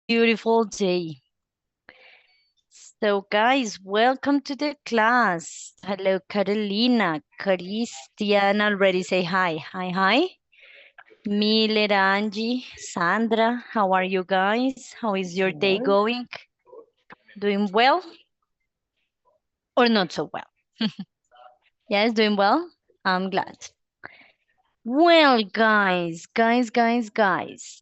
beautiful day. So, guys, welcome to the class. Hello, Carolina. Christian already say hi. Hi, hi. Miller, Angie, Sandra, how are you guys? How is your day Well, going? Doing well or not so well? Yes, doing well. I'm glad. Well, guys,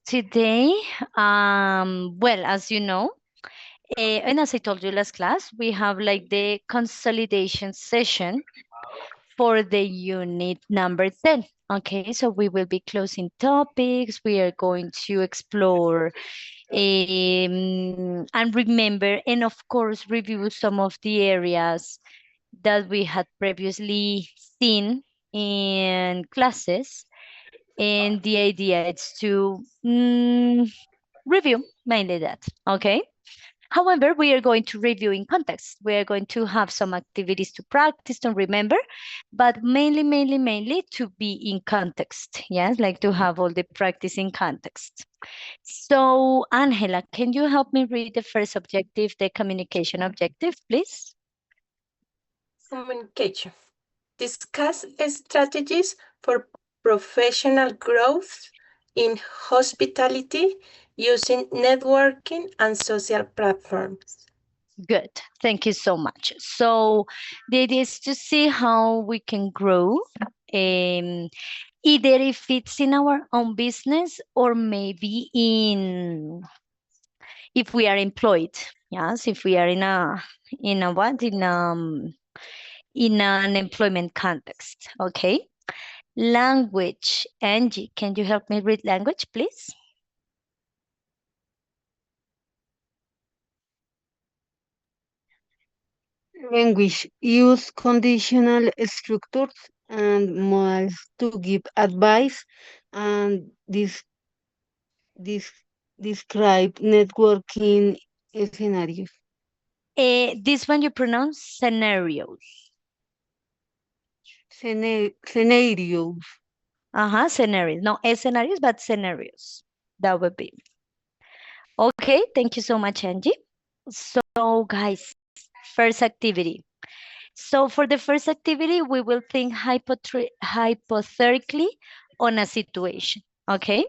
today, well, as you know, and as I told you last class, we have like the consolidation session for the unit number 10. Okay, so we will be closing topics. We are going to explore and remember, and of course, review some of the areas that we had previously seen in classes. And the idea is to review mainly that. Okay. However, we are going to review in context. We are going to have some activities to practice, to remember, but mainly to be in context. Yes, like to have all the practice in context. So, Angela, can you help me read the first objective, the communication objective, please? communication. Discuss strategies for professional growth in hospitality using networking and social platforms. Good. Thank you so much. So, the idea is to see how we can grow. Um, Either if it's in our own business or maybe if we are employed. Yes, if we are in a what in an employment context. Okay. Language. Angie, can you help me read language, please? Language use conditional structures and models to give advice and this describe networking scenarios. This one you pronounce scenarios. Scenarios. Scenarios. No, scenarios, but scenarios. That would be. Okay, thank you so much, Angie. So, guys, first activity. So, for the first activity, we will think hypothetically on a situation. Okay.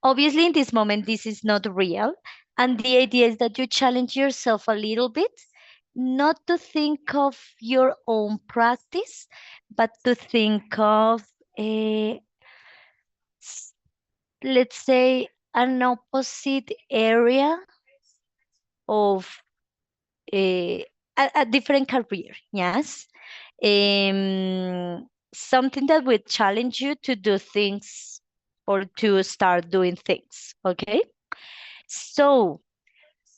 Obviously, in this moment, this is not real. And the idea is that you challenge yourself a little bit, not to think of your own practice, but to think of, a, let's say, an opposite area of a different career. Yes. Something that would challenge you to do things or to start doing things. Okay. So,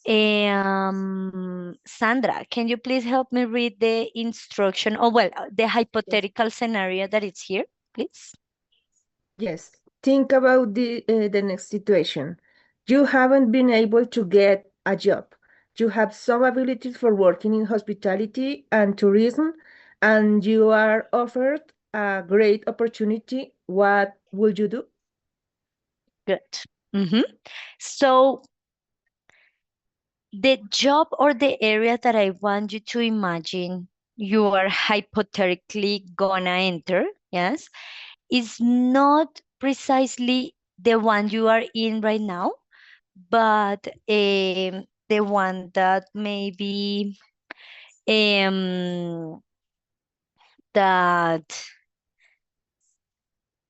Sandra, can you please help me read the instruction? Oh, well, the Yes. hypothetical scenario that is here, please. Yes. Think about the next situation. You haven't been able to get a job. You have some abilities for working in hospitality and tourism, and you are offered a great opportunity. What would you do? Good. Mhm. So, the job or the area that I want you to imagine you are hypothetically gonna enter, yes, is not precisely the one you are in right now, but the one that maybe um, that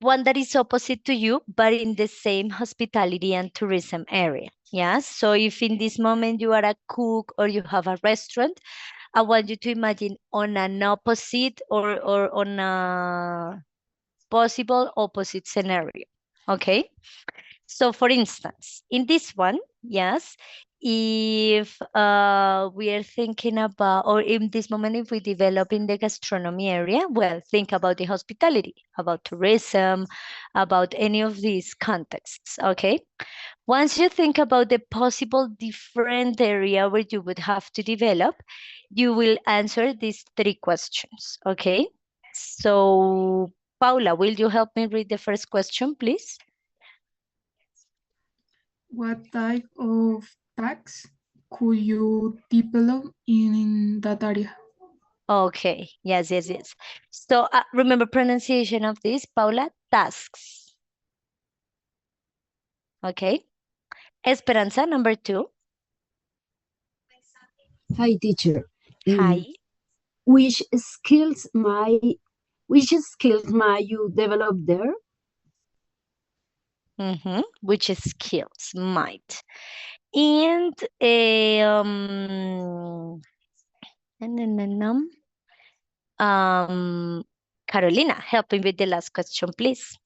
one that is opposite to you, but in the same hospitality and tourism area. Yes. So if in this moment you are a cook or you have a restaurant, I want you to imagine on an opposite or on a possible opposite scenario. Okay. So for instance, in this one, yes, if we are thinking about, or in this moment, if we develop in the gastronomy area, well, think about the hospitality, about tourism, about any of these contexts, okay? Once you think about the possible different area where you would have to develop, you will answer these three questions, okay? So, Paula, will you help me read the first question, please? What type of tax could you develop in that area? Okay, yes, yes, yes. So remember pronunciation of this, Paula, tasks. Okay. Esperanza, number 2. Hi, teacher. Hi. Which skills might you develop there? Which skills might. And um, Carolina, help me with the last question, please.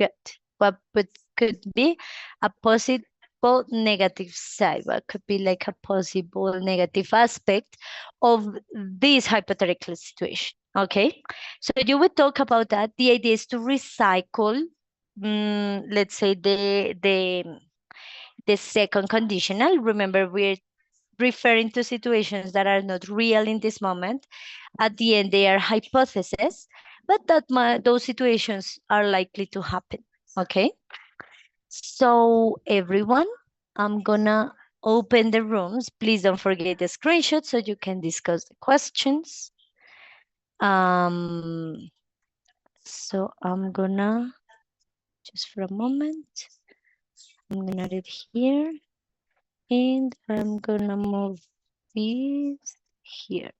Good. Could be a possible negative side? What could be like a possible negative aspect of this hypothetical situation? Okay. So you would talk about that. The idea is to recycle, let's say the second conditional. Remember, we're referring to situations that are not real in this moment. At the end, they are hypotheses, but those situations are likely to happen. Okay. So everyone, I'm gonna open the rooms. Please don't forget the screenshot so you can discuss the questions. So I'm gonna, just for a moment, I'm gonna add it here and I'm gonna move this here.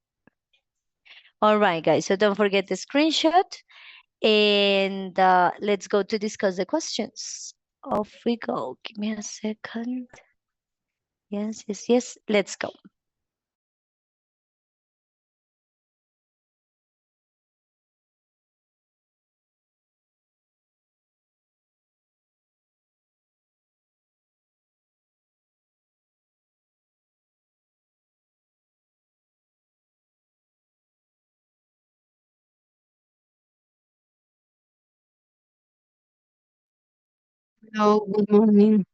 All right, guys, so don't forget the screenshot and let's go to discuss the questions. Off we go. Give me a second. Yes, yes, yes. Let's go. Hello, good morning.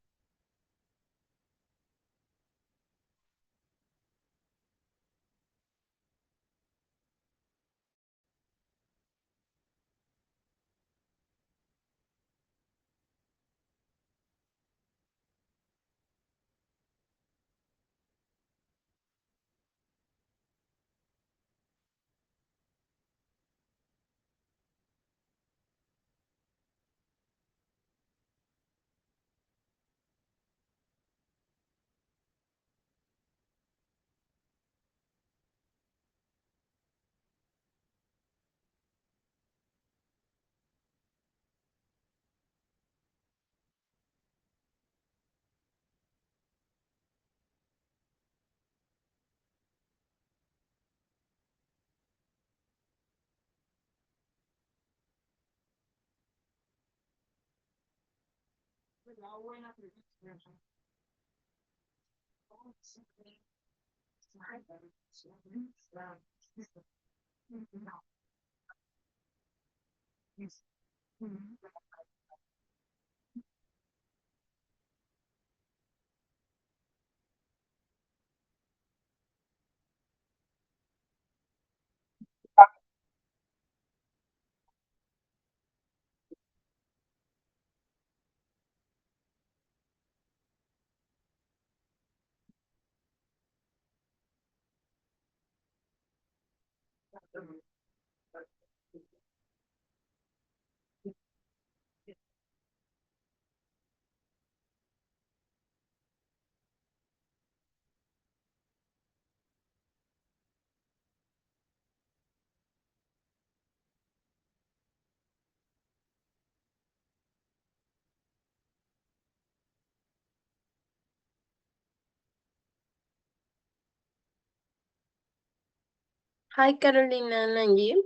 Hi, Carolina and Angie.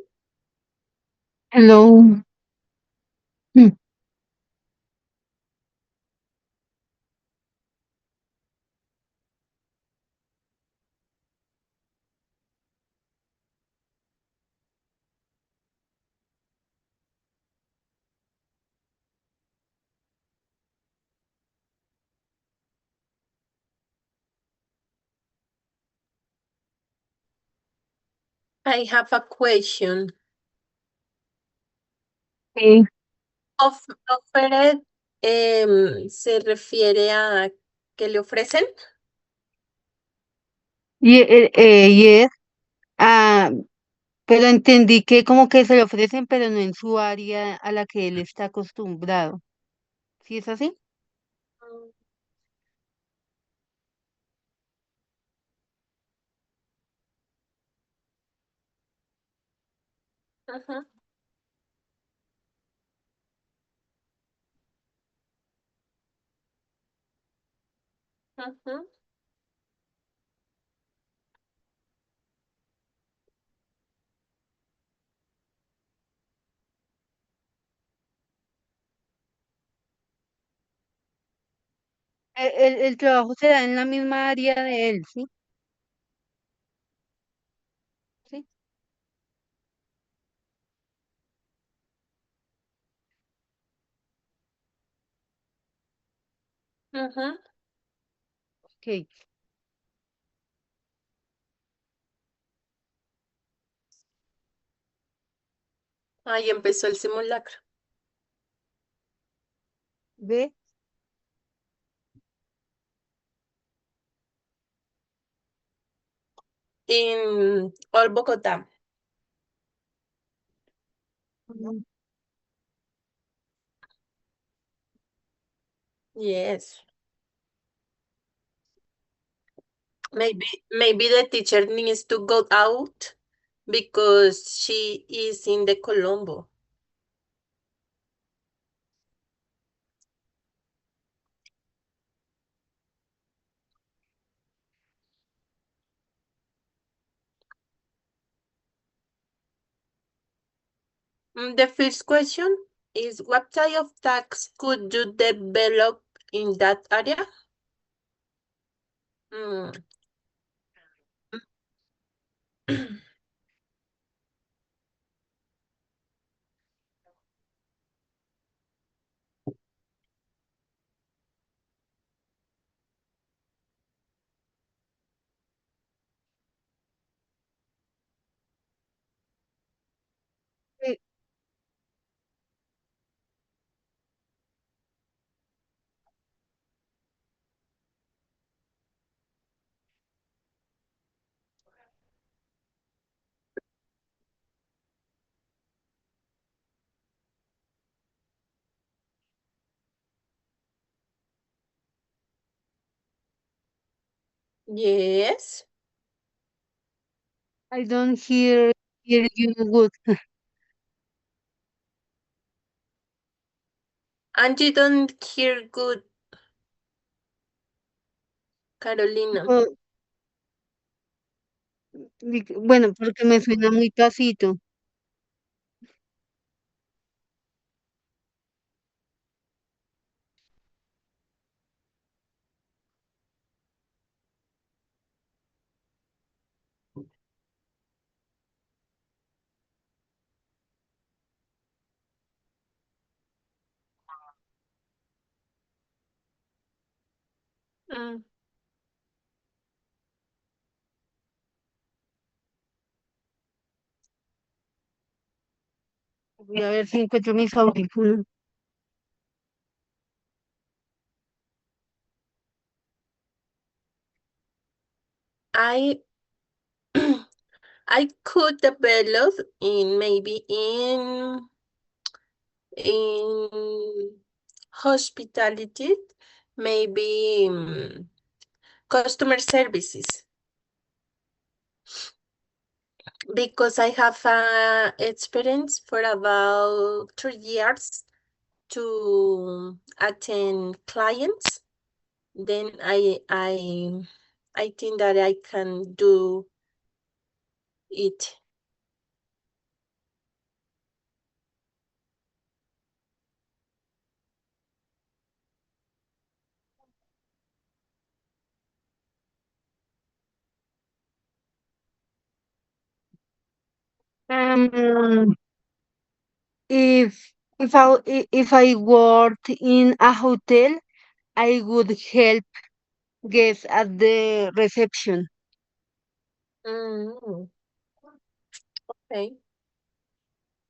Hello. Hmm. I have a question. Sí. Offered se refiere a que le ofrecen. Yes. Ah, pero entendí que como que se le ofrecen, pero no en su área a la que él está acostumbrado. ¿Sí es así? Ajá, ajá. El trabajo se da en la misma área de él, ¿sí? Sí. Ajá. Ok. Ahí empezó el simulacro. ¿Ve? En All Bogotá. Mm, Yes. Maybe the teacher needs to go out because she is in the Colombo. The first question is what type of tax could you develop in that area? Mm. eh, Yes. I don't hear you good. And you don't hear good, Carolina. Oh, bueno, porque me suena muy pasito. Mm. Voy a ver si encuentro mis audífonos. I I could develop in maybe in hospitality, maybe customer services because I have experience for about 3 years to attend clients. Then I think that I can do it. Um, if I worked in a hotel, I would help guests at the reception. Mm. Okay.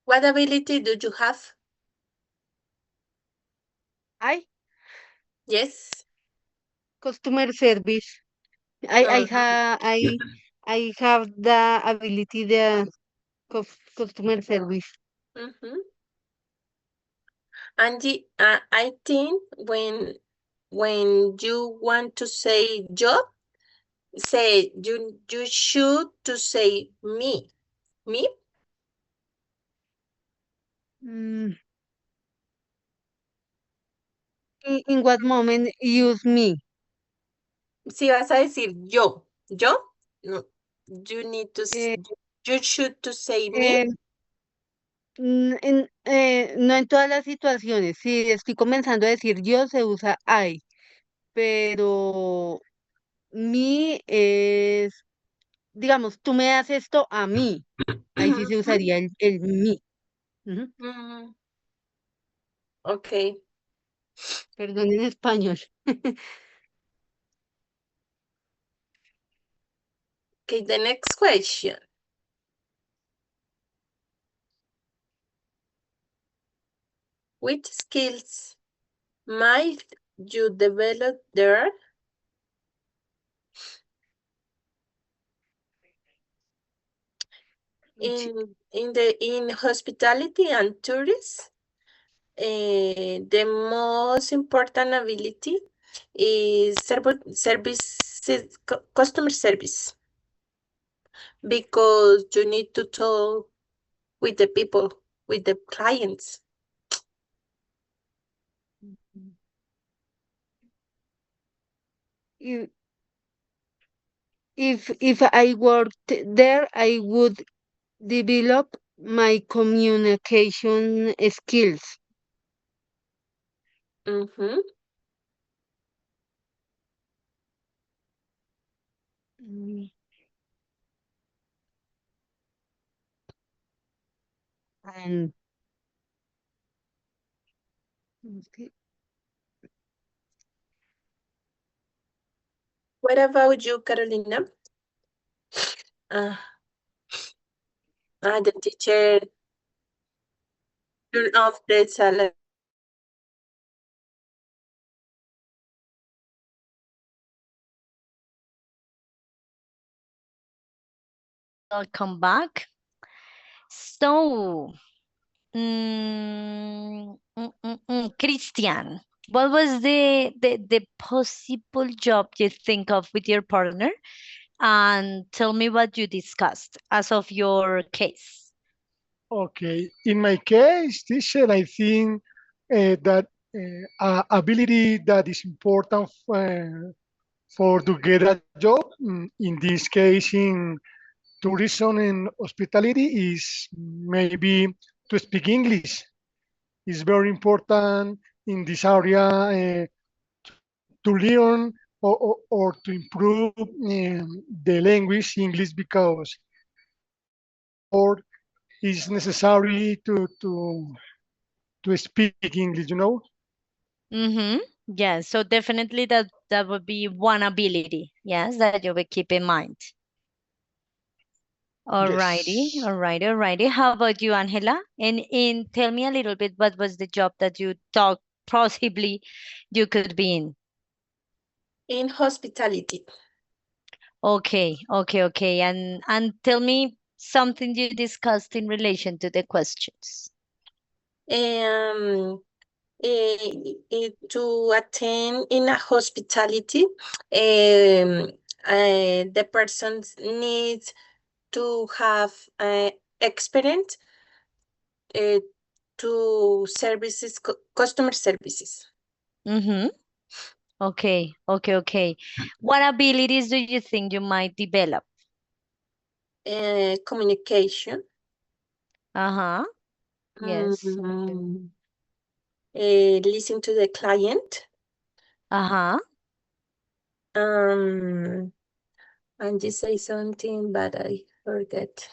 What ability do you have? I Yes. customer service. I Mhm. I have the ability the customer service. Mhm. And I think when you want to say job, say you should to say me. Me? Mm, in what moment use me? Si vas a decir yo, no, you need to Eh, you should to say me. eh, no en todas las situaciones. Si estoy comenzando a decir yo, se usa I, pero mi es, digamos, tú me das esto a mí. Ahí sí se usaría el mi. Ujú. Mm, okay. Perdón en español. Okay, the next question. Which skills might you develop there? In hospitality and tourism, the most important ability is customer service, because you need to talk with the people, with the clients. If if I worked there, I would develop my communication skills. Mhm. Mm, And okay. What about you, Carolina? The teacher turn off the salad. Welcome back. So, Christian, what was the possible job you think of with your partner? And tell me what you discussed as of your case. Okay, in my case, teacher, I think that ability that is important for to get a job, in this case, in tourism and hospitality, is maybe to speak English. It's very important in this area to learn or to improve the language English, because or is necessary to speak English, you know? Mm-hmm. Yeah, so definitely that would be one ability, yes, that you would keep in mind. Alrighty, Yes. alrighty. How about you, Angela? And tell me a little bit what was the job that you thought possibly you could be in. In hospitality. Okay. And tell me something you discussed in relation to the questions. To attend in a hospitality, the person needs to have experience to services, customer services. Mm-hmm. Okay. What abilities do you think you might develop? Communication. Uh-huh. Yes. Mm, listen to the client. Uh-huh. And you say something, but I forget.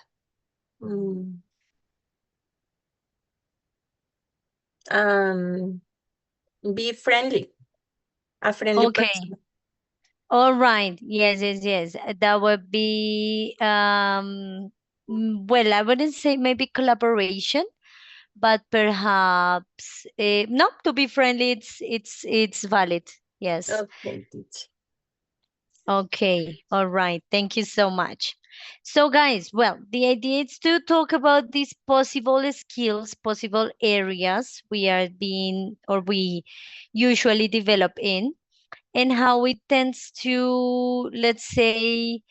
Be friendly, a friendly Okay. person. All right. Yes. That would be Well, I wouldn't say maybe collaboration, but perhaps no, to be friendly, it's valid. Yes. Okay, teacher. Okay, all right. Thank you so much. So guys, well, the idea is to talk about these possible skills, possible areas we are being or we usually develop in, and how it tends to, let's say,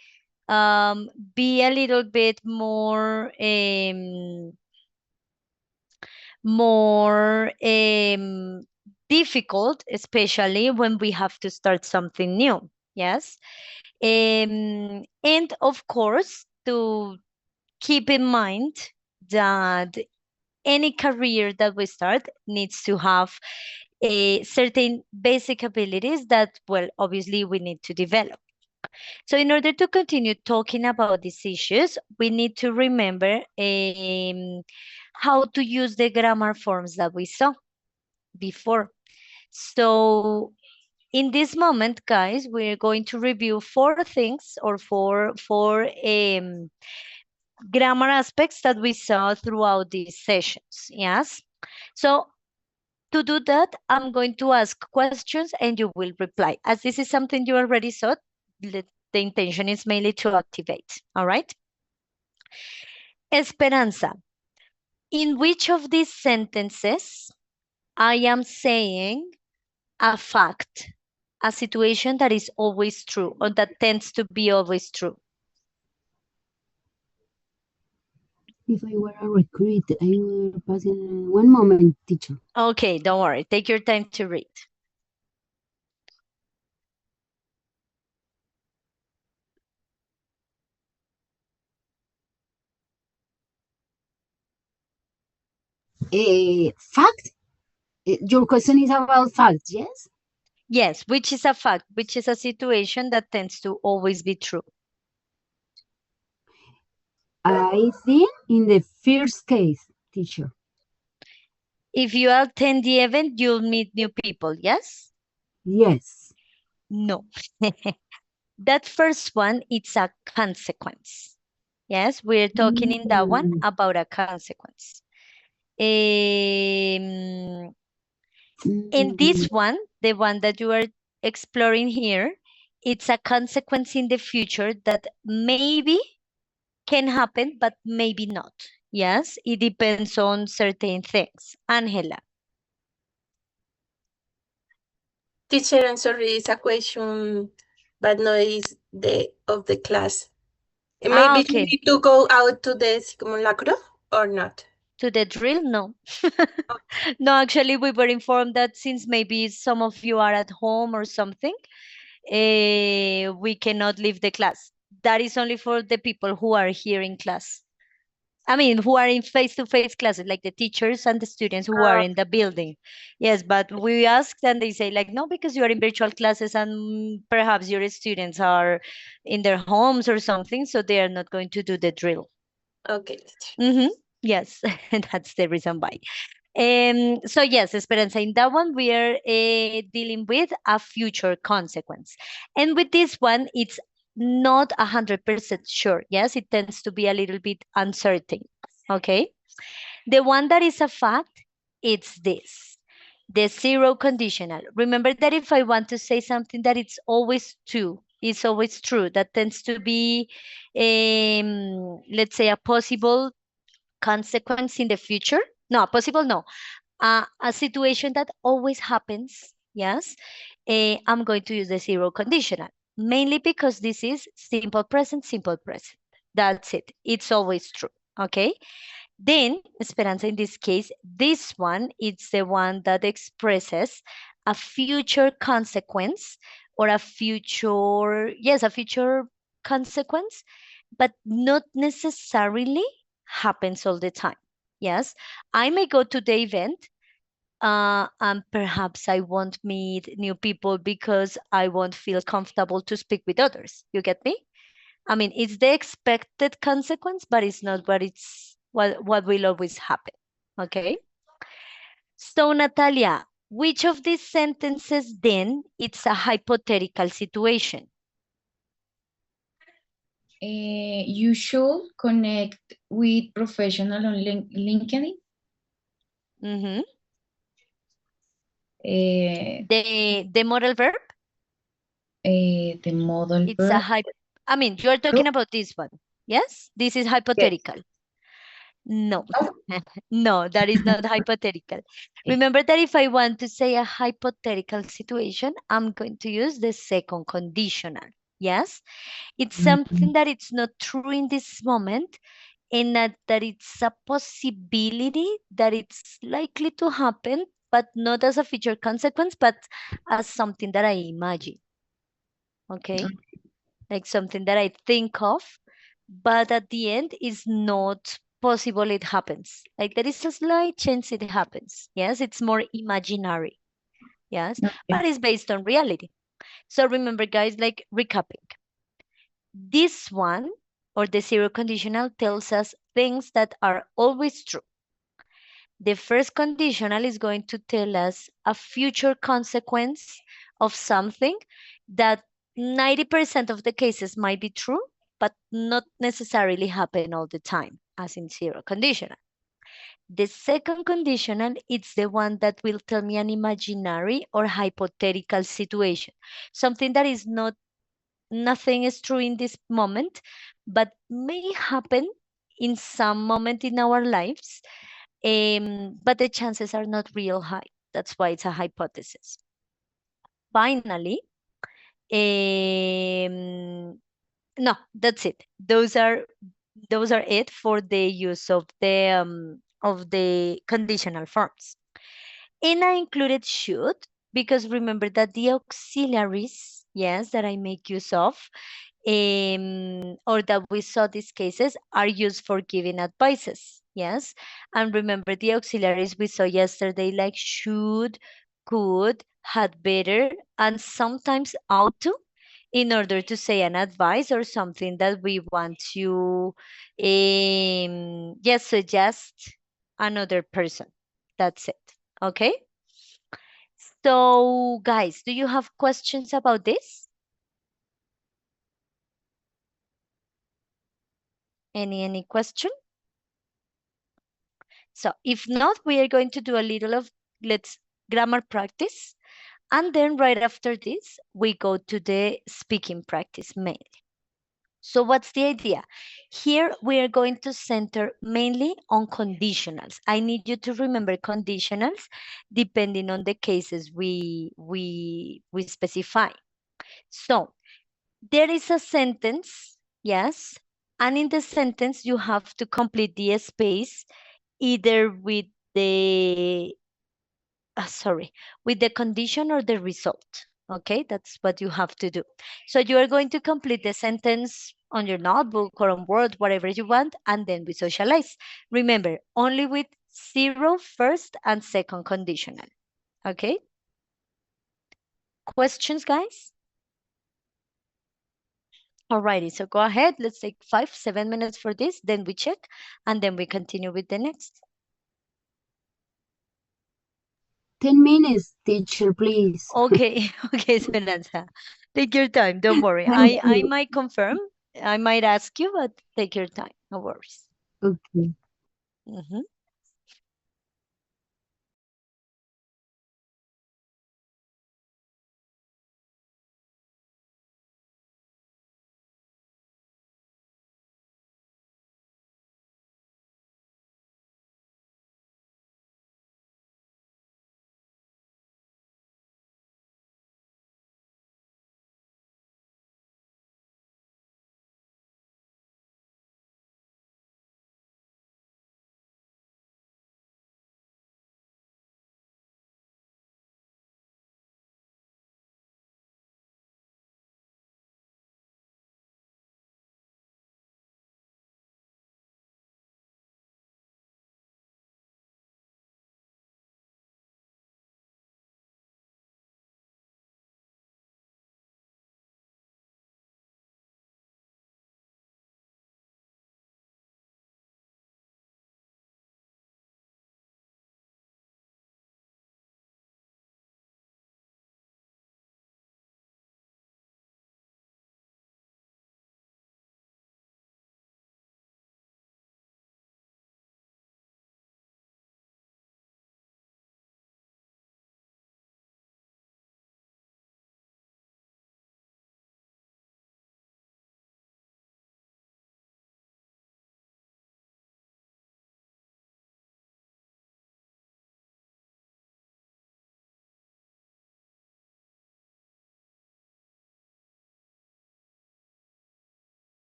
be a little bit more difficult, especially when we have to start something new. Yes. And of course, to keep in mind that any career that we start needs to have a certain basic abilities that, well, obviously we need to develop. So in order to continue talking about these issues, we need to remember how to use the grammar forms that we saw before. So in this moment, guys, we're going to review four things or four grammar aspects that we saw throughout these sessions. Yes. So to do that, I'm going to ask questions and you will reply. As this is something you already saw, the intention is mainly to activate. All right. Esperanza, in which of these sentences I am saying a fact, a situation that is always true or that tends to be always true? If I were a recruit, I would pass in one moment, teacher. Okay, don't worry. Take your time to read. Fact? Your question is about facts, yes? Yes, which is a fact, which is a situation that tends to always be true. I think in the first case, teacher. If you attend the event, you'll meet new people, yes? Yes. No. That first one, it's a consequence. Yes, we're talking in that one about a consequence. In this one, the one that you are exploring here, it's a consequence in the future that maybe can happen, but maybe not. Yes, it depends on certain things. Angela. Teacher, I'm sorry, it's a question, but no, it's of the class. Maybe you Okay. need to go out to the simulacro or not? To the drill? No. No, actually, we were informed that since maybe some of you are at home or something, we cannot leave the class. That is only for the people who are here in class. I mean, who are in face-to-face classes, like the teachers and the students who are in the building. Yes, but we asked and they say like, no, because you are in virtual classes and perhaps your students are in their homes or something, so they are not going to do the drill. Okay. Yes, that's the reason why. So yes, Esperanza, in that one, we are dealing with a future consequence. And with this one, it's not 100% sure. Yes, it tends to be a little bit uncertain. Okay. The one that is a fact, it's this. The zero conditional. Remember that if I want to say something that it's always true, it's always true, that tends to be, let's say, a possible consequence in the future. No, possible, no. A situation that always happens, yes, I'm going to use the zero conditional, mainly because this is simple present, simple present. That's it. It's always true, okay? Then, Esperanza, in this case, this one, it's the one that expresses a future consequence or a future, yes, a future consequence, but not necessarily happens all the time. Yes, I may go to the event and perhaps I won't meet new people because I won't feel comfortable to speak with others. You get me? I mean, it's the expected consequence, but it's not what will always happen. Okay. So Natalia, which of these sentences then it's a hypothetical situation? You should connect with professional on LinkedIn. Mhm. The The modal verb, model it's a verb. I mean, you are talking about this one. Yes? This is Yes. hypothetical. No, No. no, that is not hypothetical. Remember that if I want to say a hypothetical situation, I'm going to use the second conditional. Yes? It's something that it's not true in this moment, and that it's a possibility that it's likely to happen, but not as a future consequence, but as something that I imagine. Okay? Like something that I think of, but at the end is not possible it happens. Like there is a slight chance it happens. Yes, it's more imaginary. Yes, but it's based on reality. So remember, guys, like recapping. This one or the zero conditional tells us things that are always true. The first conditional is going to tell us a future consequence of something that 90% of the cases might be true, but not necessarily happen all the time, as in zero conditional. The second conditional is the one that will tell me an imaginary or hypothetical situation, something that is not, nothing is true in this moment, but may happen in some moment in our lives, but the chances are not real high. That's why it's a hypothesis. Finally, no, that's it. Those are it for the use of the conditional forms. And I included should because remember that the auxiliaries, yes, that I make use of, or that we saw these cases are used for giving advices. Yes. And remember the auxiliaries we saw yesterday, like should, could, had better, and sometimes ought to, in order to say an advice or something that we want to yes, suggest another person. That's it. Okay. So guys, do you have questions about this? Any question? So if not, we are going to do a little of let's grammar practice. And then right after this, we go to the speaking practice mainly. So what's the idea? Here we are going to center mainly on conditionals. I need you to remember conditionals depending on the cases we specify. So there is a sentence, yes, and in the sentence you have to complete the space either with the with the condition or the result. Okay, that's what you have to do. So you are going to complete the sentence on your notebook or on Word, whatever you want, and then we socialize. Remember, only with zero first and second conditional. Okay? Questions, guys? Alrighty, so go ahead. Let's take 5-7 minutes for this, then we check, and then we continue with the next. 10 minutes, teacher, please. Okay, okay, Esperanza. Take your time, don't worry. Thank I you. might confirm, I might ask you, but take your time, no worries. Okay. Mhm.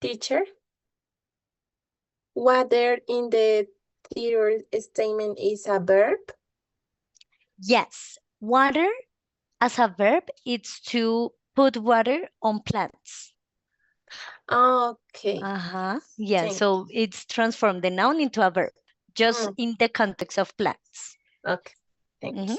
Teacher, water in the theory statement is a verb? Yes, water as a verb, it's to put water on plants. Okay, Yeah, thank so it's transformed the noun into a verb, just Mm. in the context of plants. okay, thank Mhm. you.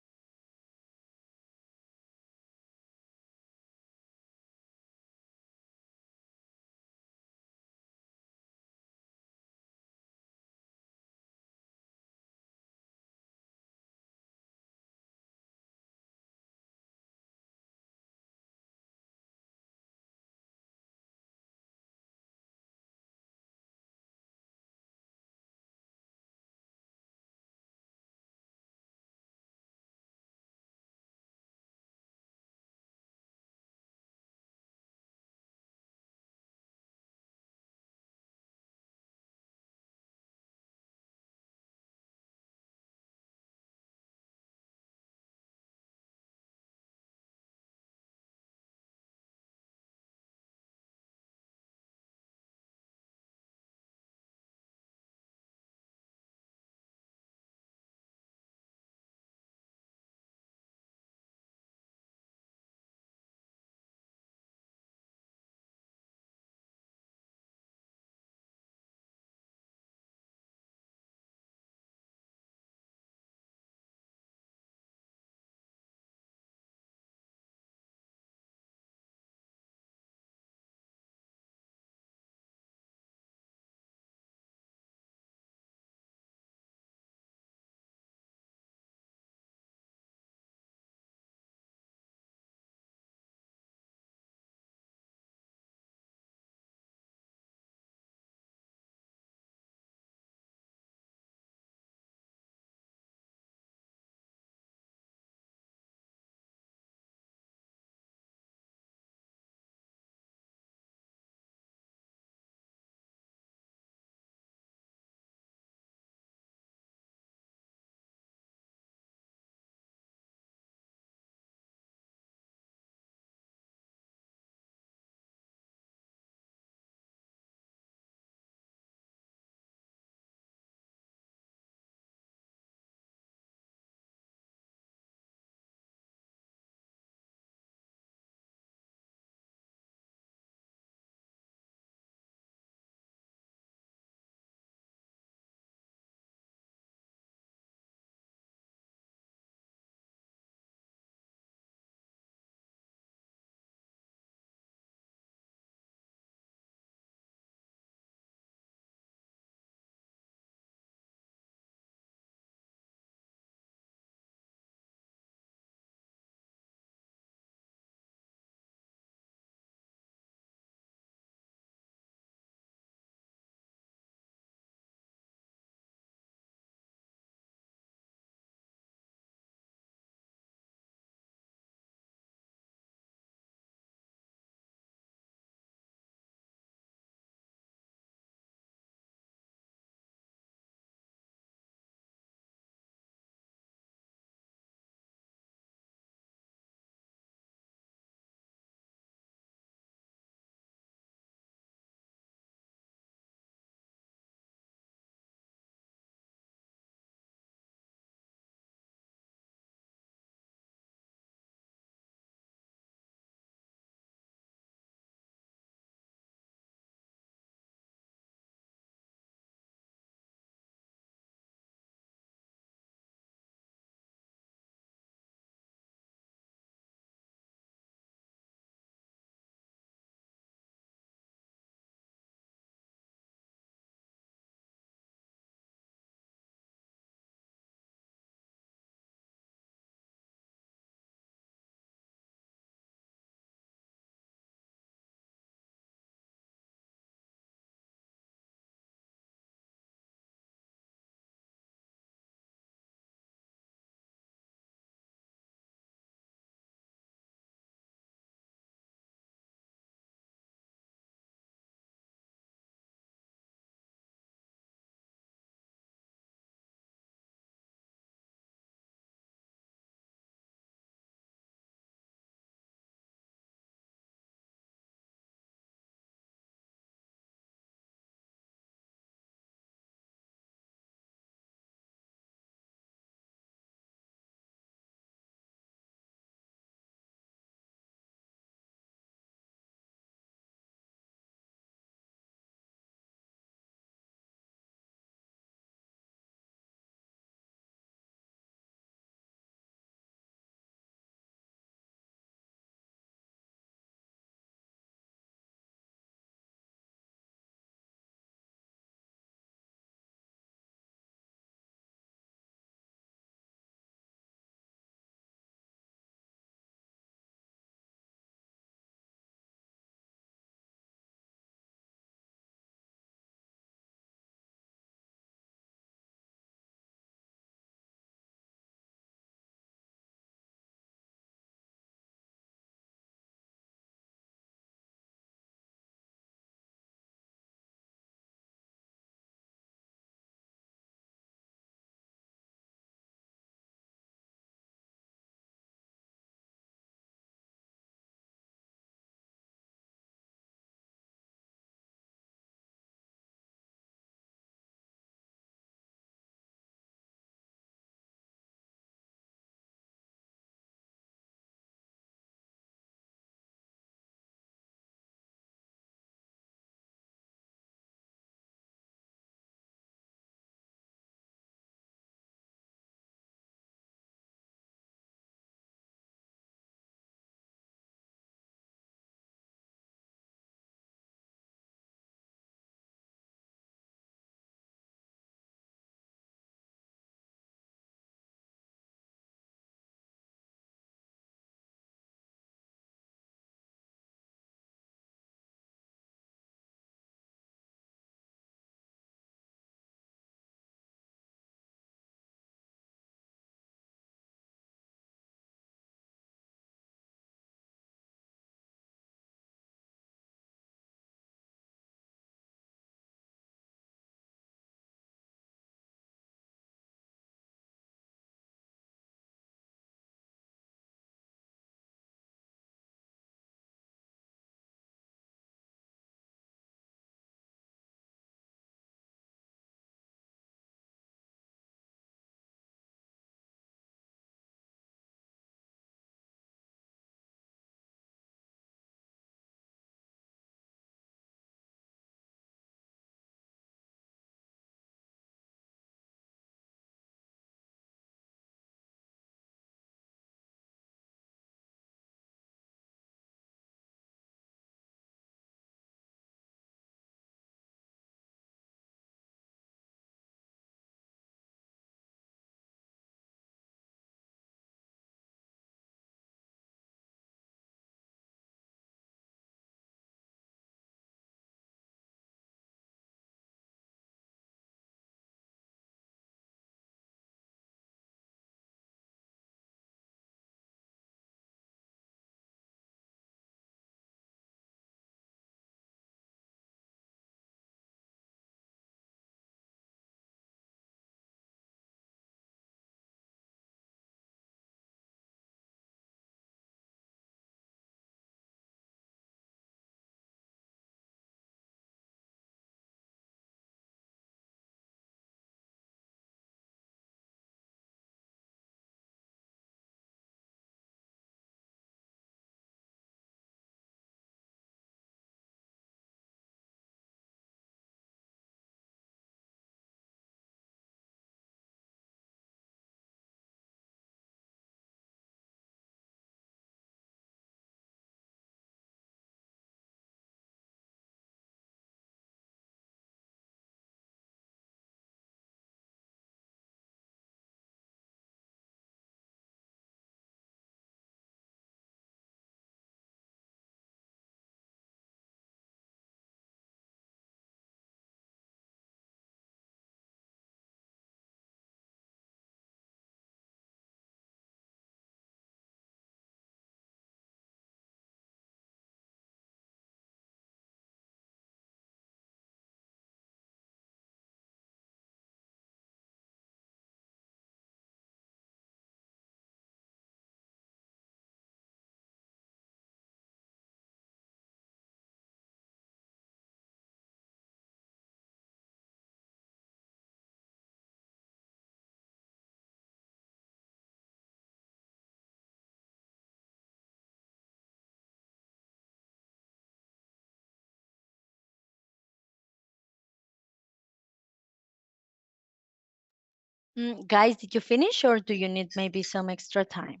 Guys, did you finish or do you need maybe some extra time?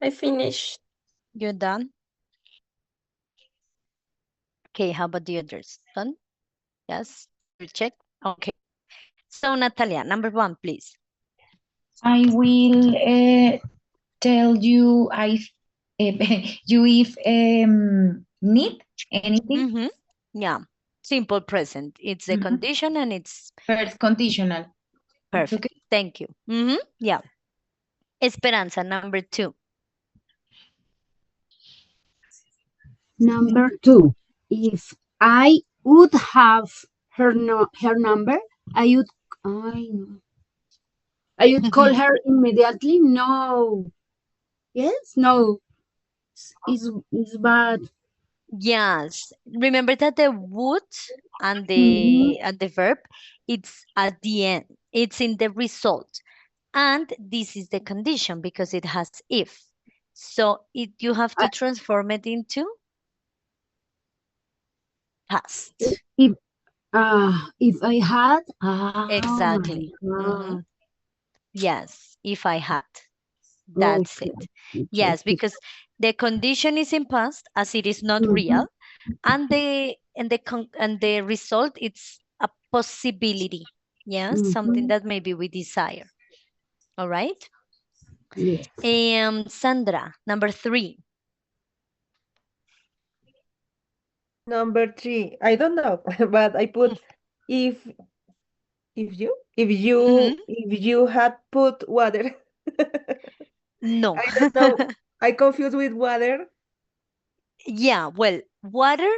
I finished. You're done? Okay, how about the others? Done? Yes, you check. Okay. So Natalia, number 1, please. I will tell you you if need anything. Yeah, simple present. It's the condition and it's First conditional. perfect. Okay. Thank you. Yeah. Esperanza, number 2. Number 2, if I would have her number, I would call her immediately. No. Yes, no. It's bad. Yes. Remember that the would and the verb, it's at the end. It's in the result. And this is the condition because it has if. So you have to transform it into past. If I had, Exactly. Yes, if I had. That's okay. it. Yes, because the condition is in past as it is not real, and the result it's a possibility. Yes, something that maybe we desire. All right. Yes. Sandra, number 3. Number 3, I don't know, but I put if you had put water. No. I don't know. I confused with water. Yeah, well, water,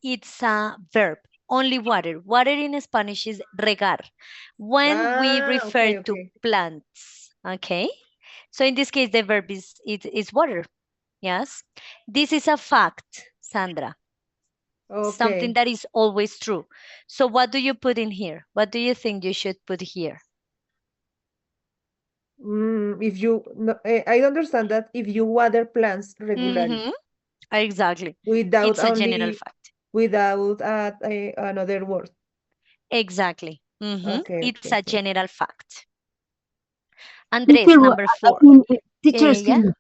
it's a verb. Only water. Water in Spanish is regar. When we refer to plants, okay? So in this case, the verb is water. Yes. This is a fact, Sandra. Something that is always true. So what do you put in here? What do you think you should put here? If you, no, I understand that if you water plants regularly. Exactly. Without it's a general fact. Without another word. Exactly. Okay, it's a general fact. Andres, number 4. Teachers, Yeah?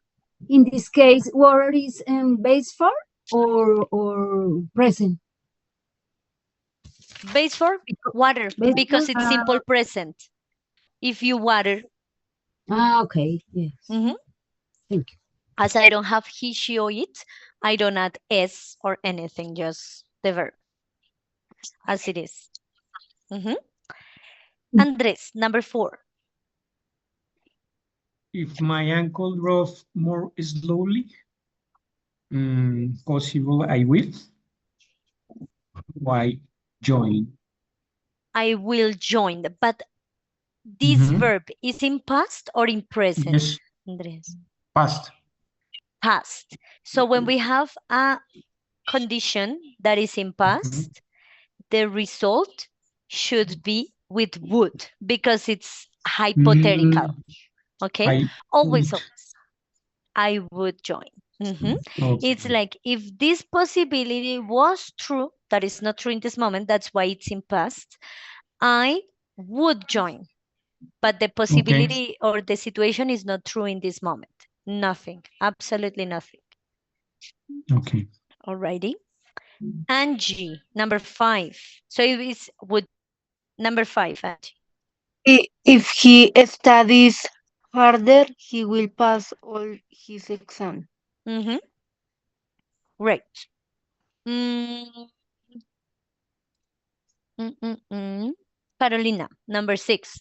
in this case, water is base for or present? Base for water, because it's simple present. If you water. Okay, yes. Thank you. As I don't have he, she, or it, I don't add s or anything, just the verb as it is. Andres, number 4. If my uncle drove more slowly, possible I will. Why join? I will join, but this verb is in past or in present? Yes. Andres? Past. Past. So when we have a condition that is in past, the result should be with would because it's hypothetical. Okay? Always. I would join. Okay. It's like if this possibility was true, that is not true in this moment, that's why it's in past, I would join. But the possibility or the situation is not true in this moment. Nothing, absolutely nothing. Okay. Alrighty. Angie, number 5. So it is would number 5, Angie. If he studies harder, he will pass all his exam. Great. Carolina, number 6.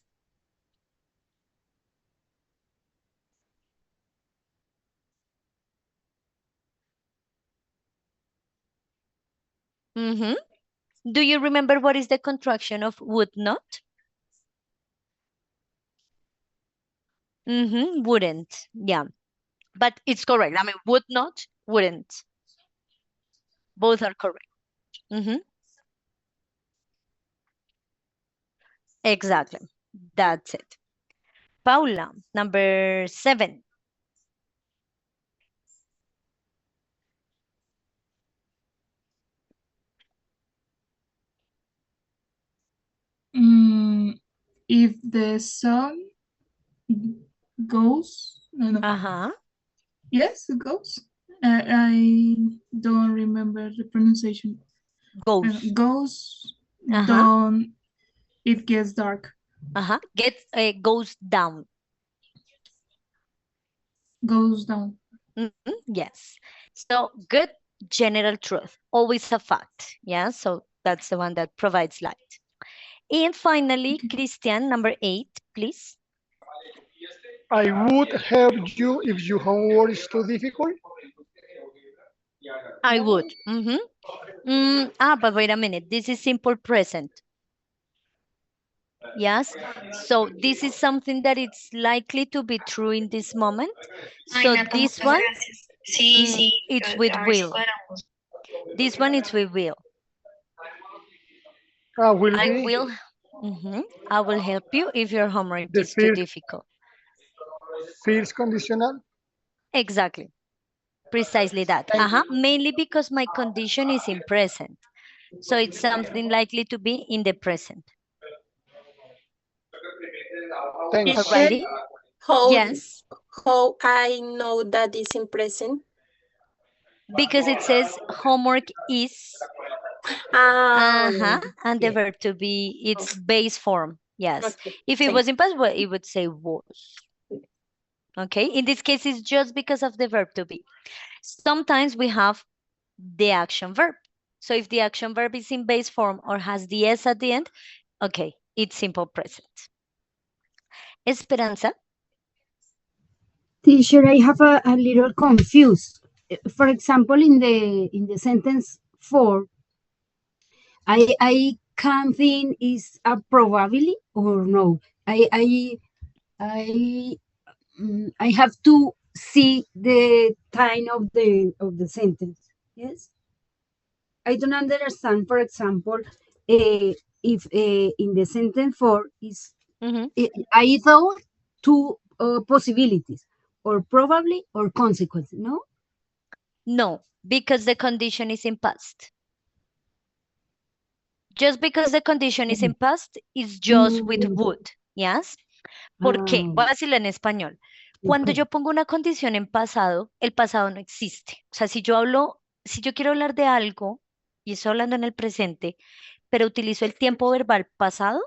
Do you remember what is the contraction of would not? Wouldn't. Yeah. But it's correct. I mean, would not, wouldn't. Both are correct. Exactly. That's it. Paula, number 7. if the sun goes, no, Uh-huh. yes, it goes. I don't remember the pronunciation. Goes. Goes, Uh-huh. down, it gets dark. Uh-huh. Goes down. Goes down. Yes. So good general truth, always a fact. Yeah. So that's the one that provides light. And finally, Christian, number 8, please. I would help you if your homework is too difficult. I would. But wait a minute. This is simple present. Yes. So this is something that it's likely to be true in this moment. So this one, it's with will. This one is with will. I will help you if your homework is too difficult. First conditional. Exactly. Precisely that. Mainly because my condition is in present. So it's something likely to be in the present. Thanks. Alrighty. Yes. How I know that is in present? Because it says homework is. And the verb to be, it's base form. Yes. Okay, If it was in past, well, it would say was. Okay. In this case, it's just because of the verb to be. Sometimes we have the action verb. So if the action verb is in base form or has the S at the end, okay, it's simple present. Esperanza? Teacher, I have a little confused. For example, in the sentence 4, I can think is a probability or no. I have to see the time of the sentence. Yes. I don't understand. For example, if in the sentence 4 is I thought two possibilities, or probably or consequence. No. No, because the condition is in past. Just because the condition is in past, is just with would, yes? ¿Por qué? Voy a decirlo en español. Cuando yo pongo una condición en pasado, el pasado no existe. O sea, si yo quiero hablar de algo y estoy hablando en el presente, pero utilizo el tiempo verbal pasado,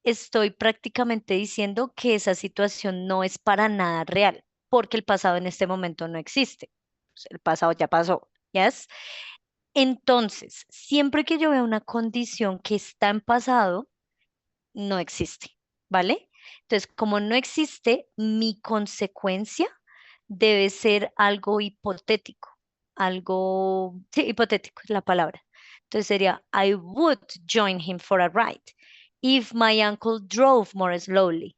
estoy prácticamente diciendo que esa situación no es para nada real, porque el pasado en este momento no existe. El pasado ya pasó, ¿yes? Entonces, siempre que yo vea una condición que está en pasado, no existe, ¿vale? Entonces, como no existe, mi consecuencia debe ser algo hipotético, sí, hipotético es la palabra. Entonces sería, I would join him for a ride if my uncle drove more slowly.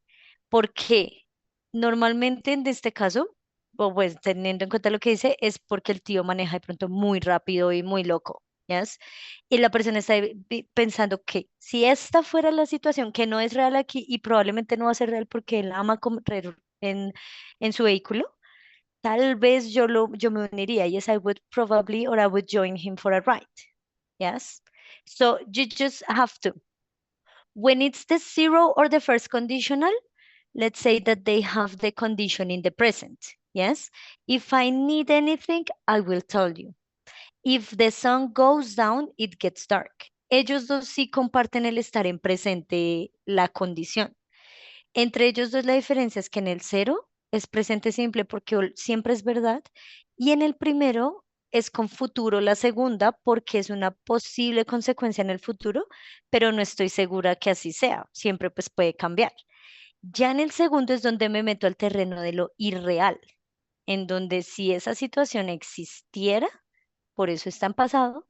¿Por qué? Normalmente en este caso, o pues teniendo en cuenta lo que dice, es porque el tío maneja de pronto muy rápido y muy loco, ¿yes? Y la persona está pensando que si esta fuera la situación, que no es real aquí y probablemente no va a ser real porque él ama correr en su vehículo, tal vez yo me uniría. Yes, I would probably, or I would join him for a ride. Yes. So you just have to. When it's the zero or the first conditional, let's say that they have the condition in the present. Yes. If I need anything, I will tell you. If the sun goes down, it gets dark. Ellos dos sí comparten el estar en presente, la condición. Entre ellos dos la diferencia es que en el 0 es presente simple porque siempre es verdad y en el primero es con futuro la segunda porque es una posible consecuencia en el futuro, pero no estoy segura que así sea, siempre pues puede cambiar. Ya en el segundo es donde me meto al terreno de lo irreal, en donde si esa situación existiera, por eso está en pasado,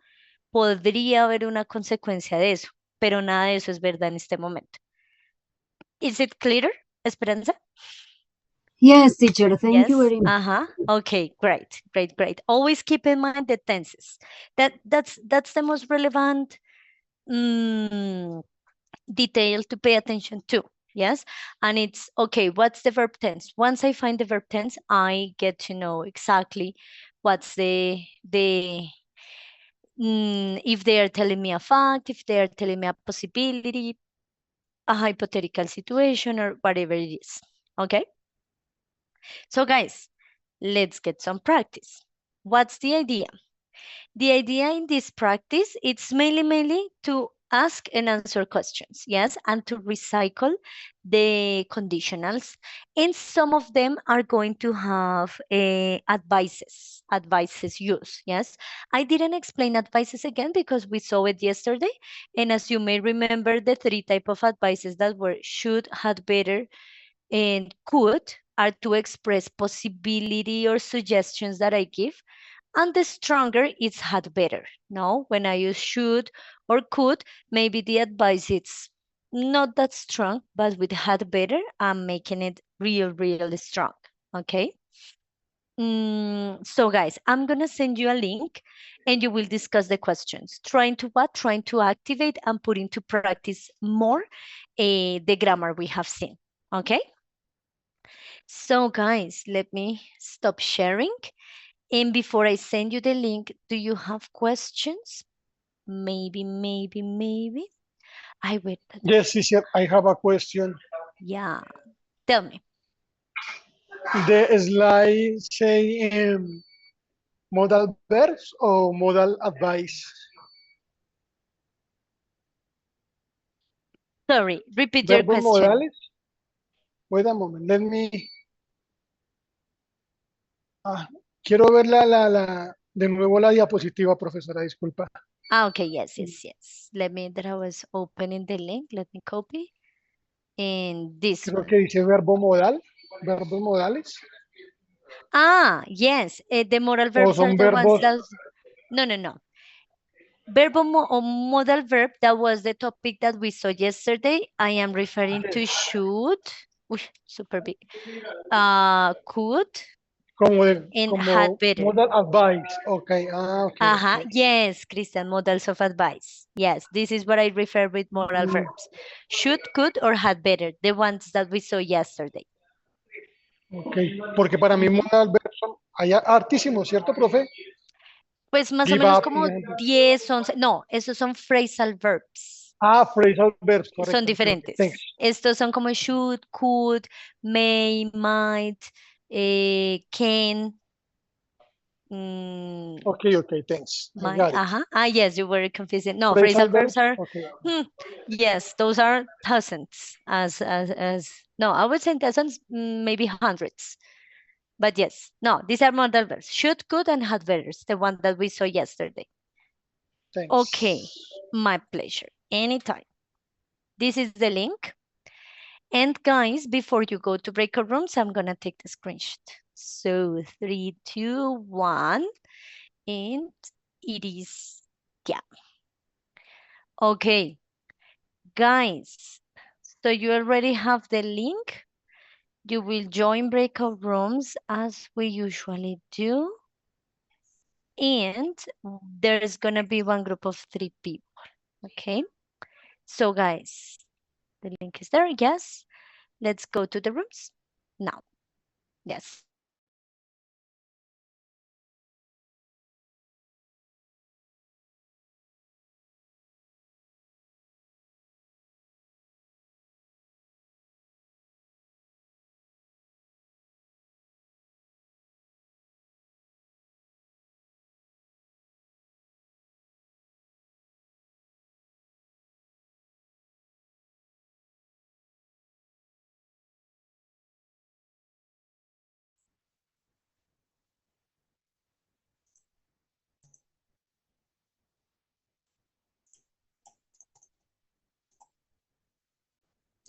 podría haber una consecuencia de eso, pero nada de eso es verdad en este momento. Is it clear, Esperanza? Yes, teacher. Thank you very much. Okay, great. Always keep in mind the tenses. That's the most relevant detail to pay attention to. Yes, and it's okay. What's the verb tense? Once I find the verb tense, I get to know exactly what's if they are telling me a fact, if they are telling me a possibility. a hypothetical situation or whatever it is. Okay? So guys, let's get some practice. What's the idea? The idea in this practice, it's mainly to ask and answer questions, yes, and to recycle the conditionals. And some of them are going to have advices use, yes. I didn't explain advices again because we saw it yesterday. And as you may remember, the three type of advices that were should, had, better, and could are to express possibility or suggestions that I give. And the stronger it's had better. No, when I use should or could, maybe the advice it's not that strong, but with had better, I'm making it real strong. Okay. So guys, I'm gonna send you a link and you will discuss the questions. Trying to what? Trying to activate and put into practice more the grammar we have seen. Okay. So guys, let me stop sharing. And before I send you the link, do you have questions? Maybe. I wait. Yes, teacher, I have a question. Yeah, tell me. The slide say modal verbs or modal advice? Sorry, repeat your Verbos question. modales. Wait a moment, let me. Quiero ver de nuevo la diapositiva, profesora, disculpa. Okay, yes. Let me, that I was opening the link. Let me copy. And this Creo one. que dice verbo modal, verbos modales. Yes, the modal O verbs are son the ones verbos. that, no. Verbo or modal verb, that was the topic that we saw yesterday. I am referring to should, super big, could, and had better. Modal advice. Okay. Okay. Yes, Christian, modals of advice. Yes, this is what I refer with modal verbs. Should, could, or had better, the ones that we saw yesterday. Ok, porque para mí modal verbs son allá hartísimos, ¿cierto, profe? Pues más o Give menos up, como por ejemplo. 10, 11, no, esos son phrasal verbs. Phrasal verbs, correcto. Son diferentes. Thanks. Estos son como should, could, may, might, can. Okay, thanks. I got it. Yes, you were confusing. No, Phrasal phrasal verbs are, okay. Yes, those are thousands. No, I would say thousands, maybe hundreds. But yes, no, these are modal verbs. Should, could, and had betters, the one that we saw yesterday. Thanks. Okay, my pleasure. Anytime. This is the link. And guys, before you go to breakout rooms, I'm gonna take the screenshot. So 3, 2, 1, and it is, yeah. Okay, guys, so you already have the link. You will join breakout rooms as we usually do. And there's gonna be one group of 3 people, okay? So guys, the link is there, yes? Let's go to the rooms now, yes.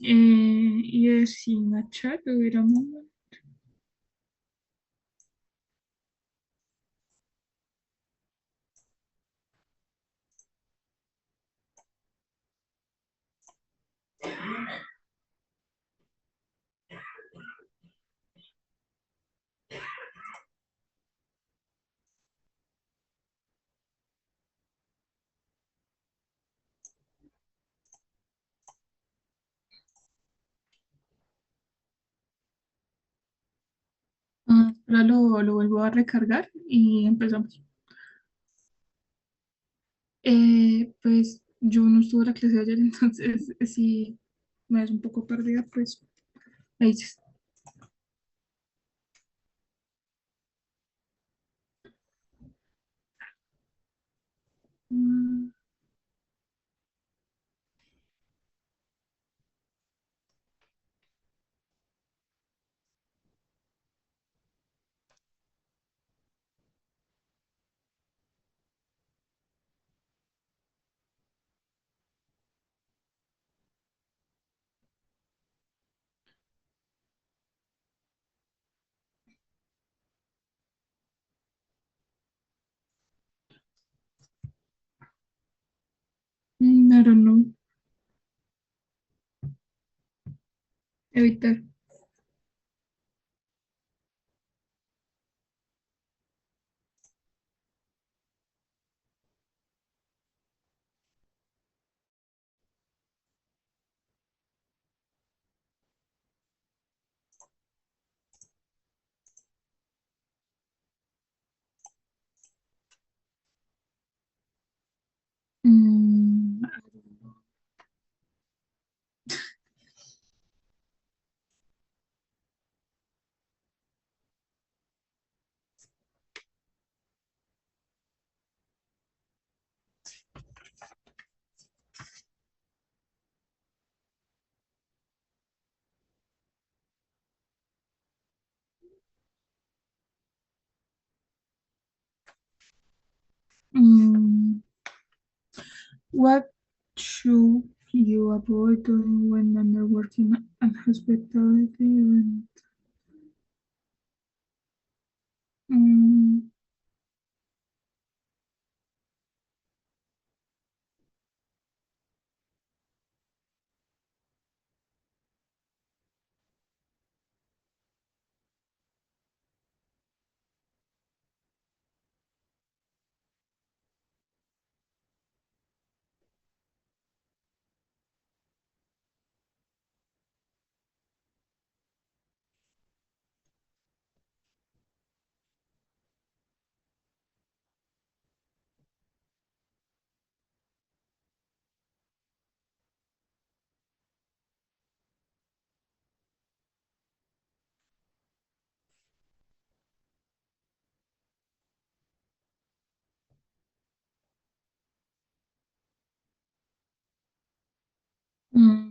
Yes, in a chat, wait a moment. Ahora lo vuelvo a recargar y empezamos. Pues yo no estuve en la clase de ayer, entonces sí, me ves un poco perdida, pues me dices. Mm, I don't know. Evitar. I don't know. Mm, what should you avoid doing when you're working at hospitality event? Mm,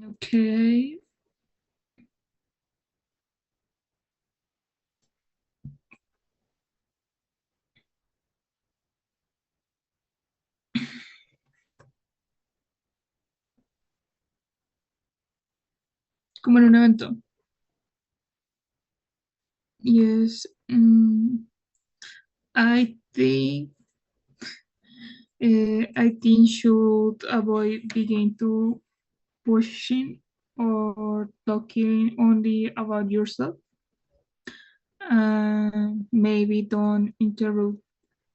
okay. Como en un evento. Yes. I think I think should avoid begin to pushing or talking only about yourself. Maybe don't interrupt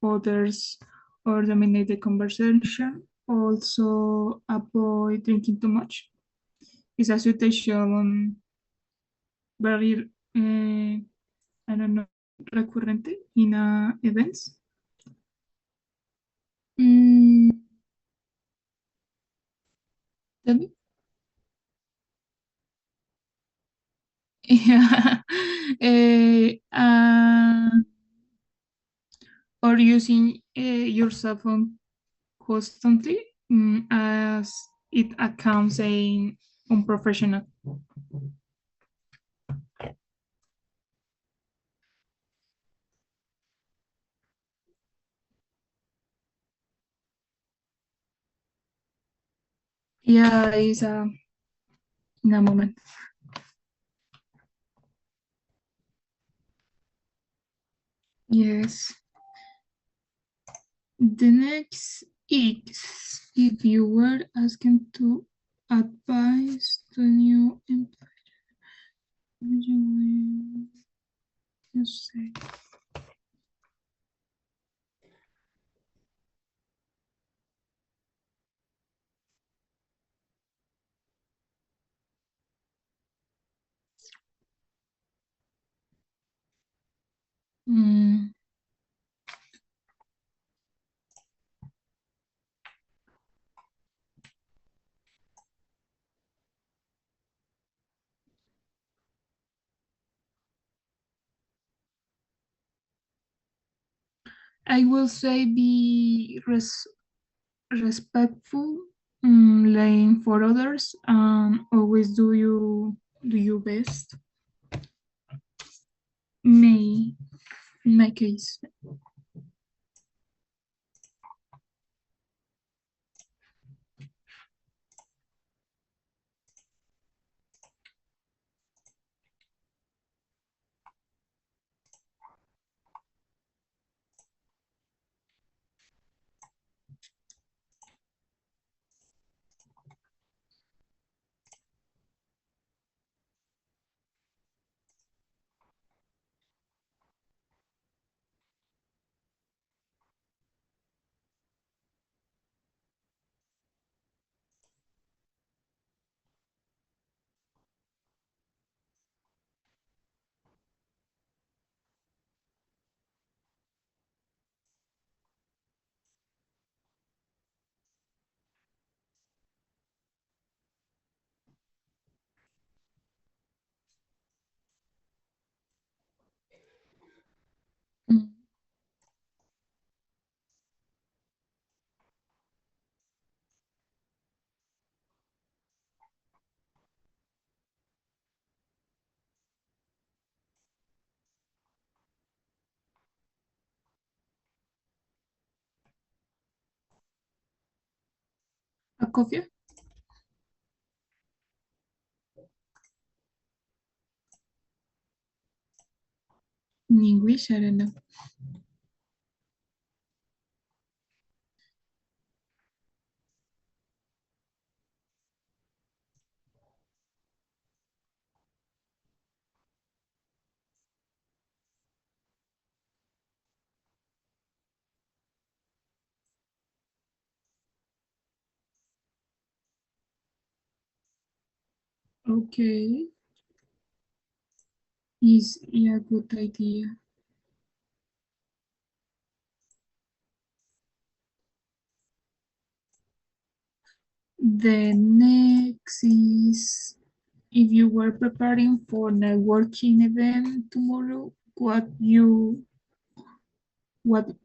others or dominate the conversation. Also, avoid drinking too much. It's a situation very, I don't know, recurrente in events. Mm, tell me. Yeah. Or using your cell phone constantly, as it accounts a unprofessional. Yeah, it's in a moment. Yes. The next is if you were asking to advise to new employee, you will say. Mm, I will say be respectful, laying for others, always do your best. Me, in my case. Mm. A coffee? In English, I don't know. Okay, is a good idea. The next is, if you were preparing for networking event tomorrow, what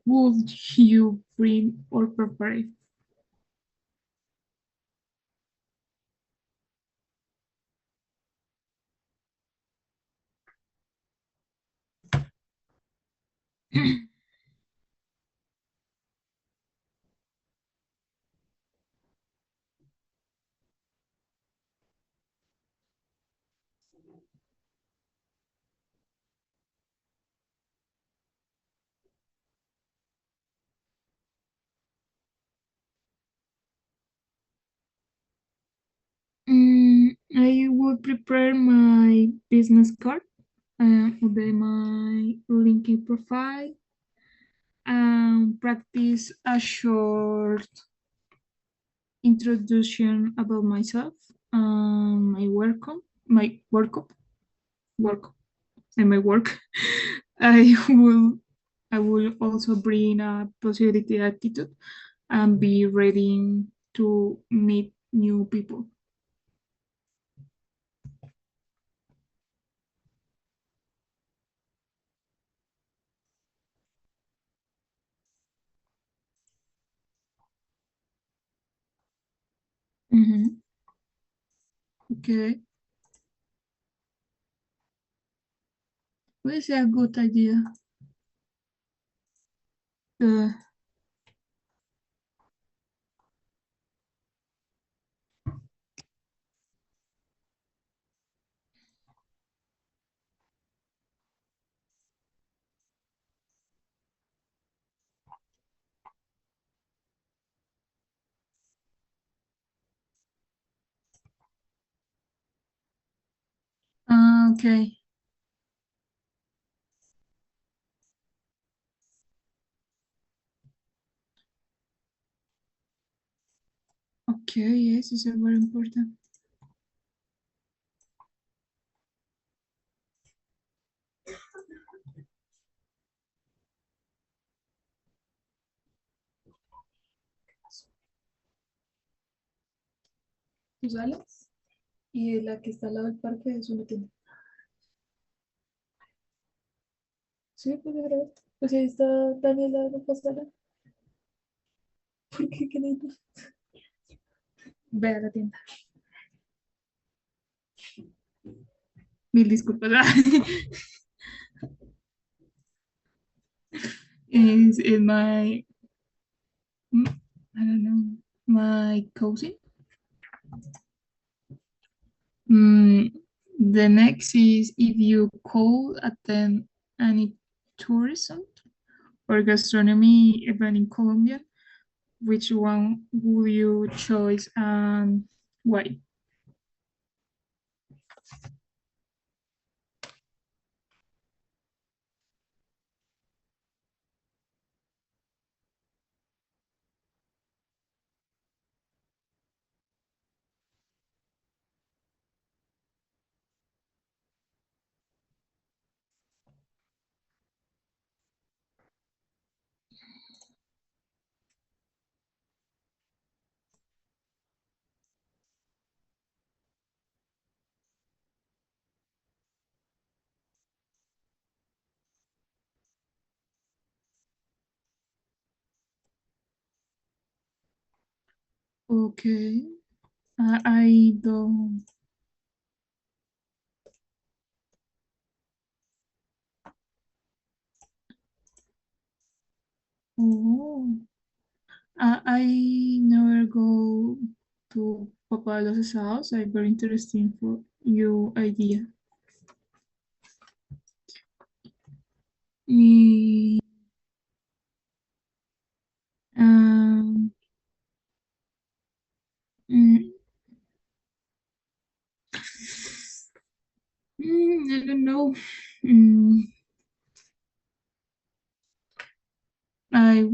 would you bring or prepare? I would prepare my business card, update my LinkedIn profile, and practice a short introduction about myself, my work, and my work. I will, I will also bring a positive attitude and be ready to meet new people. Mhm. Okay, this is a good idea. Uh, okay. Okay, yes, it's very important. ¿Tú sales? Y la que está al lado del parque es una tienda. Sí, puede grabar. Pues ahí está Daniela, no pasa nada. ¿Por qué? ¿Qué necesitas? Ve a la tienda. Mil disculpas. Is my, I don't know, my cousin. The next is if you could attend any tourism or gastronomy event in Colombia, which one would you choose and why? Okay, I don't. Oh, I never go to Papa Los's house. I'm very interesting for your idea. Um, mm, I don't know. I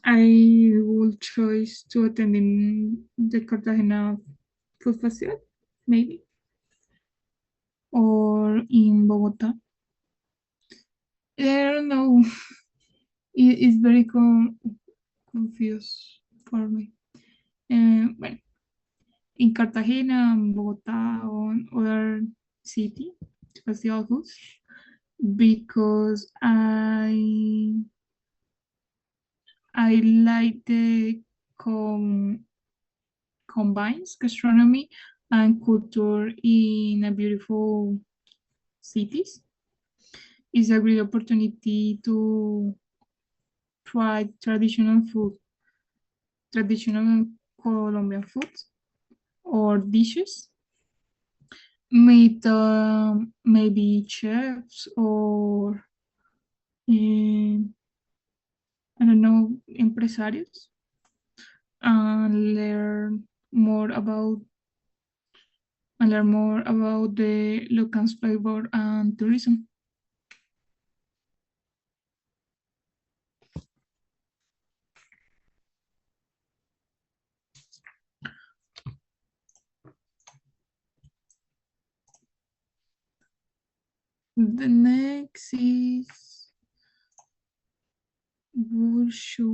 I will choose to attend in the Cartagena Food Festival, maybe, or in Bogota. I don't know. It's very confused for me. Well, in Cartagena, Bogota, or other city festival foods, because I like the combines gastronomy and culture in a beautiful cities. It's a great opportunity to try traditional Colombian food or dishes, meet maybe chefs or I don't know, empresarios, and learn more about the local flavor and tourism. The next is Wushu.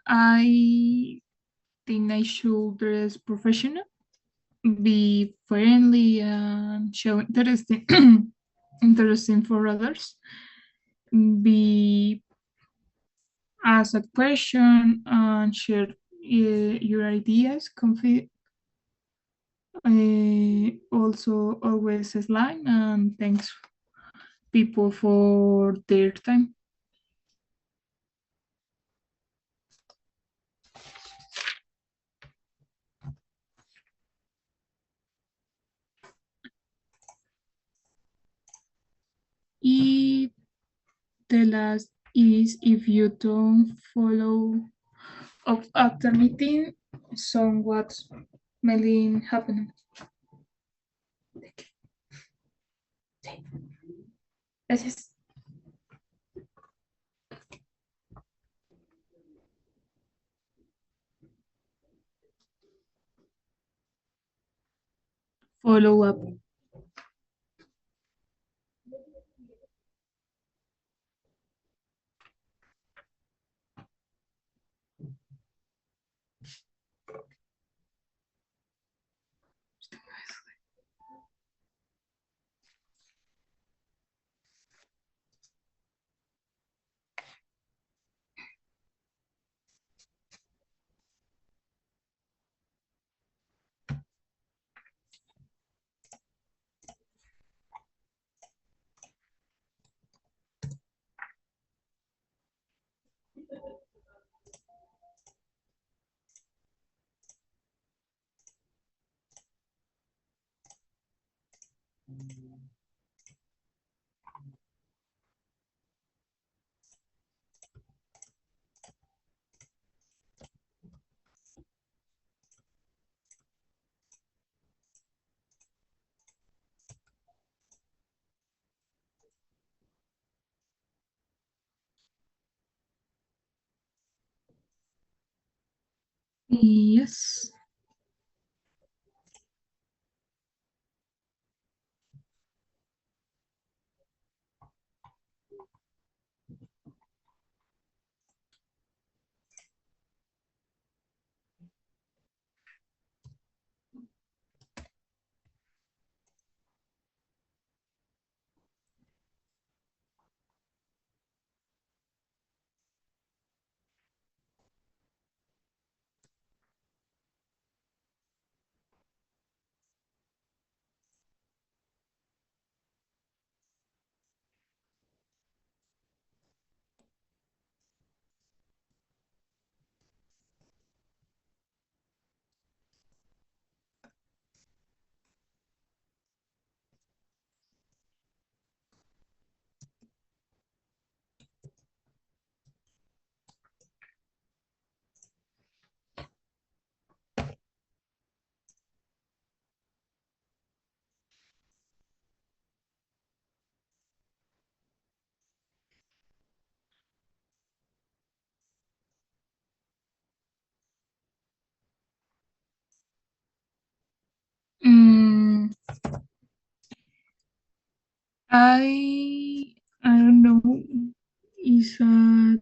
I think I should dress professional, be friendly, and show interesting for others. Be ask a question and share your ideas. Also always slide and thanks people for their time. If the last is if you don't follow up after meeting, what's mainly happening. Gracias. Follow up. Yes. I don't know. It's a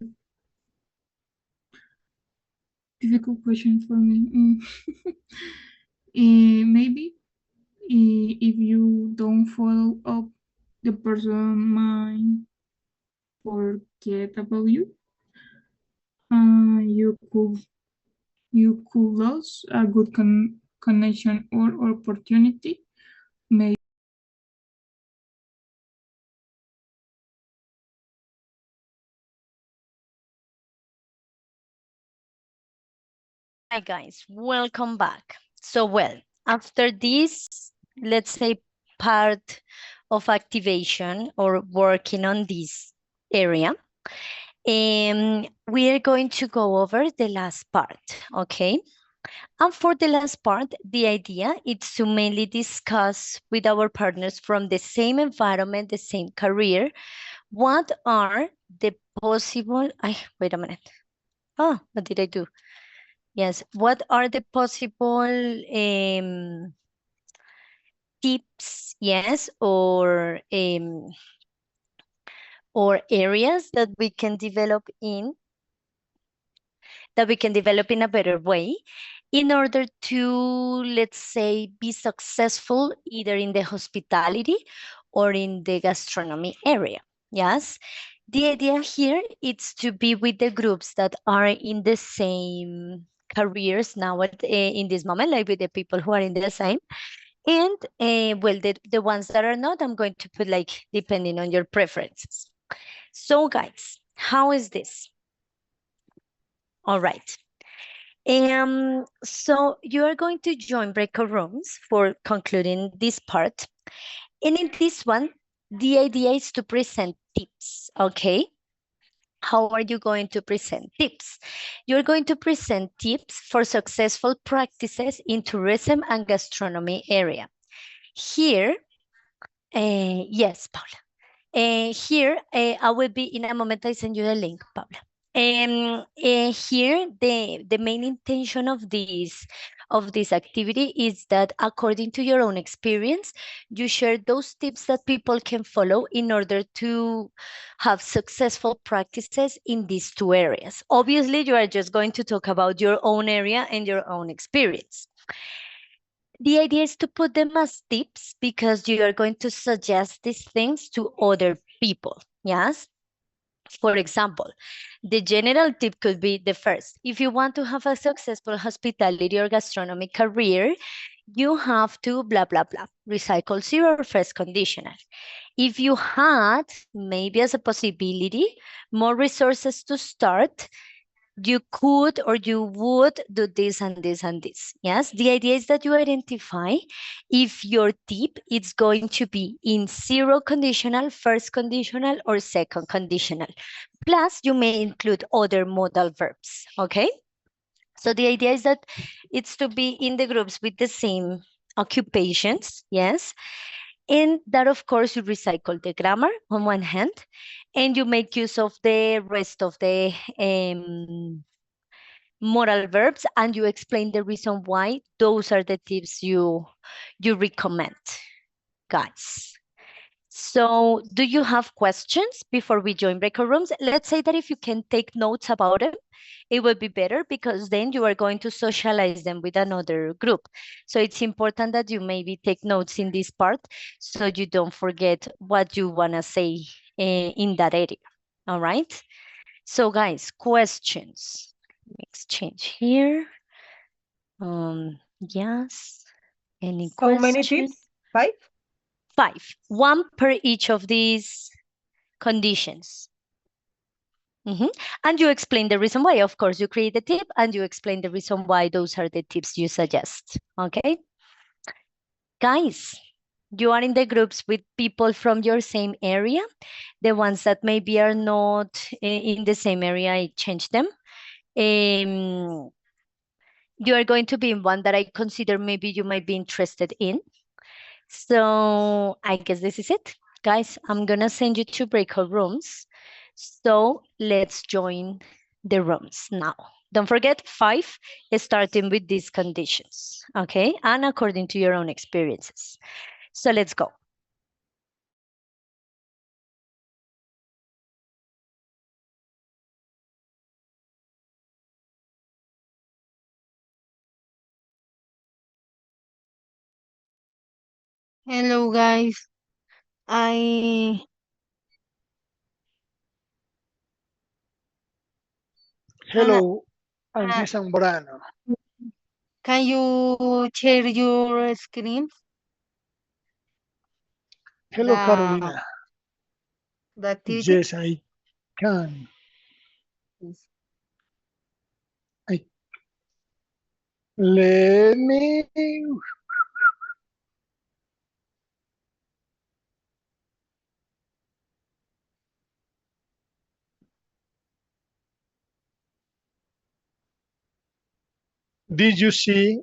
difficult question for me. Maybe if you don't follow up, the person might forget about you. You could lose a good connection or opportunity. Maybe. Hi guys, welcome back. So well, after this, let's say part of activation or working on this area, we are going to go over the last part, okay? And for the last part, the idea is to mainly discuss with our partners from the same environment, the same career, what are the possible, wait a minute. Oh, what did I do? Yes, what are the possible tips, yes, or areas that we can develop in a better way in order to, let's say, be successful either in the hospitality or in the gastronomy area. Yes. The idea here is to be with the groups that are in the same careers now in this moment, like with the people who are in the same. And well, the ones that are not, I'm going to put like depending on your preferences. So guys, how is this? All right. So you are going to join breakout rooms for concluding this part. And in this one, the idea is to present tips, okay? How are you going to present tips? You're going to present tips for successful practices in tourism and gastronomy area. Here, yes, Paula. Here, I will be in a moment, I send you the link, Paula. Here, the main intention of this activity is that according to your own experience, you share those tips that people can follow in order to have successful practices in these two areas. Obviously, you are just going to talk about your own area and your own experience. The idea is to put them as tips because you are going to suggest these things to other people, yes? For example, the general tip could be the first. If you want to have a successful hospitality or gastronomy career, you have to blah, blah, blah, recycle zero or first conditional. If you had, maybe as a possibility, more resources to start, you could or you would do this and this and this. Yes, the idea is that you identify if your tip is going to be in zero conditional, first conditional, or second conditional. Plus, you may include other modal verbs, okay? So the idea is that it's to be in the groups with the same occupations, yes? And that, of course, you recycle the grammar on one hand, and you make use of the rest of the modal verbs, and you explain the reason why those are the tips you recommend, guys. So do you have questions before we join breakout rooms? Let's say that if you can take notes about it, it will be better because then you are going to socialize them with another group. So it's important that you maybe take notes in this part so you don't forget what you want to say in that area. All right. So guys, questions. Exchange here. Yes. Any How many questions? tips? 5? 5. 1 per each of these conditions. And you explain the reason why. Of course, you create the tip and you explain the reason why those are the tips you suggest. Okay. Guys, you are in the groups with people from your same area. The ones that maybe are not in the same area, I change them. You are going to be in one that I consider maybe you might be interested in. So I guess this is it. Guys, I'm going to send you to breakout rooms. So let's join the rooms now. Don't forget 5, starting with these conditions, okay? And according to your own experiences. So let's go. Hello, guys. I Hello, Ana, Angie Zambrano. can you share your screen? Hello, Carolina. The activity? Yes, I can. Let me. Did you see?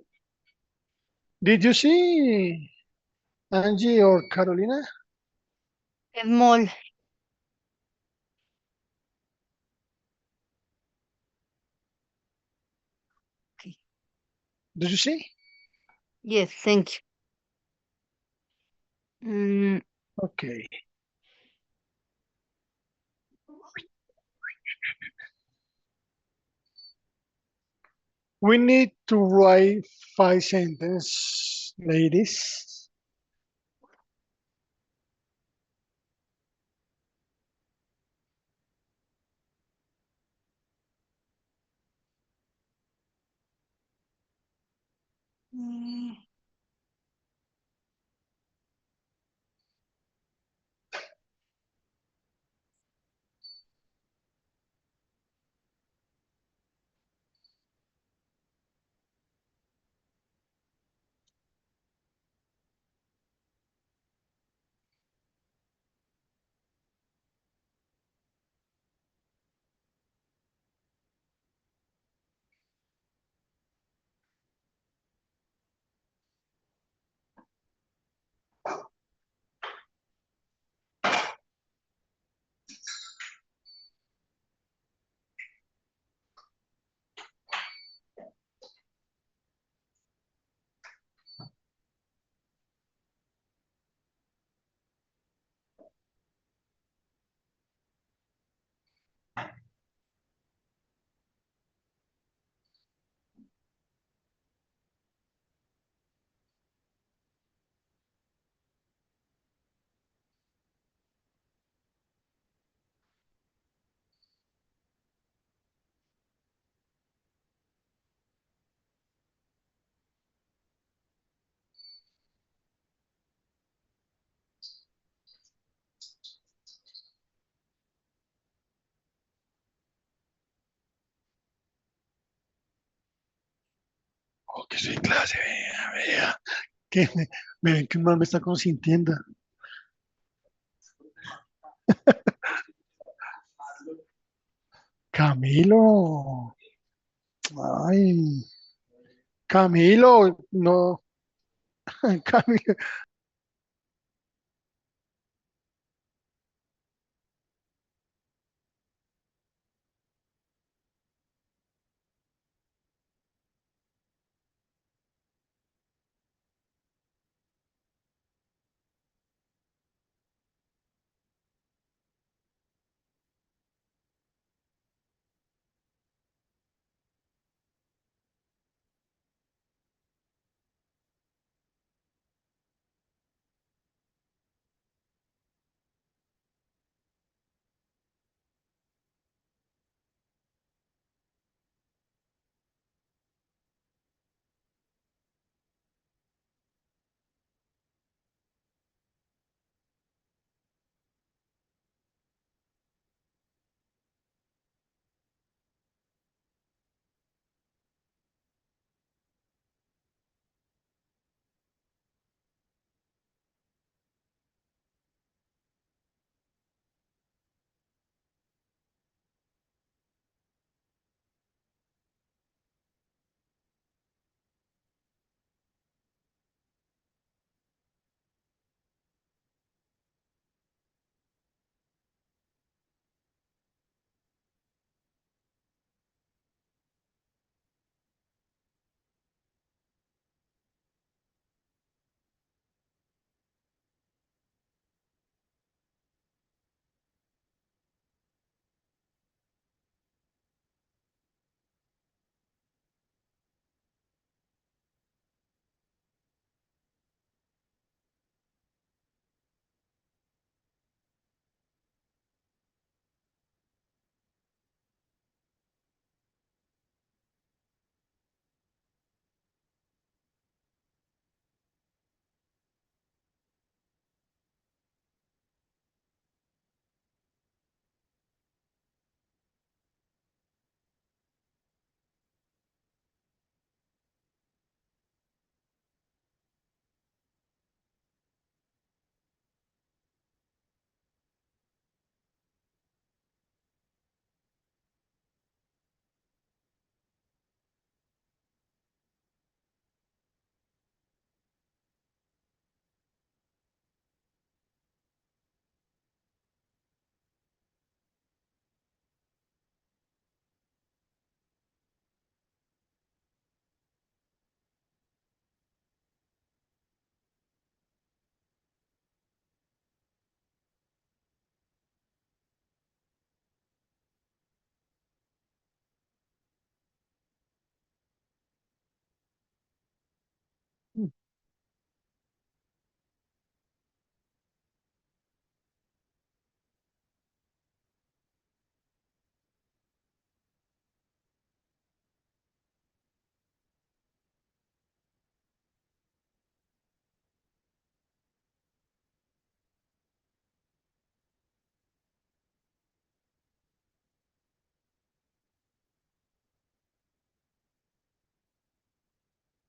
Did you see Angie or Carolina? Small. Okay. Did you see? Yes, thank you. Okay. We need to write 5 sentences, ladies. Mm, oh, que soy clase, vea, vea. Que me ven que un man me está consintiendo. Camilo. Ay, Camilo, no, Camilo.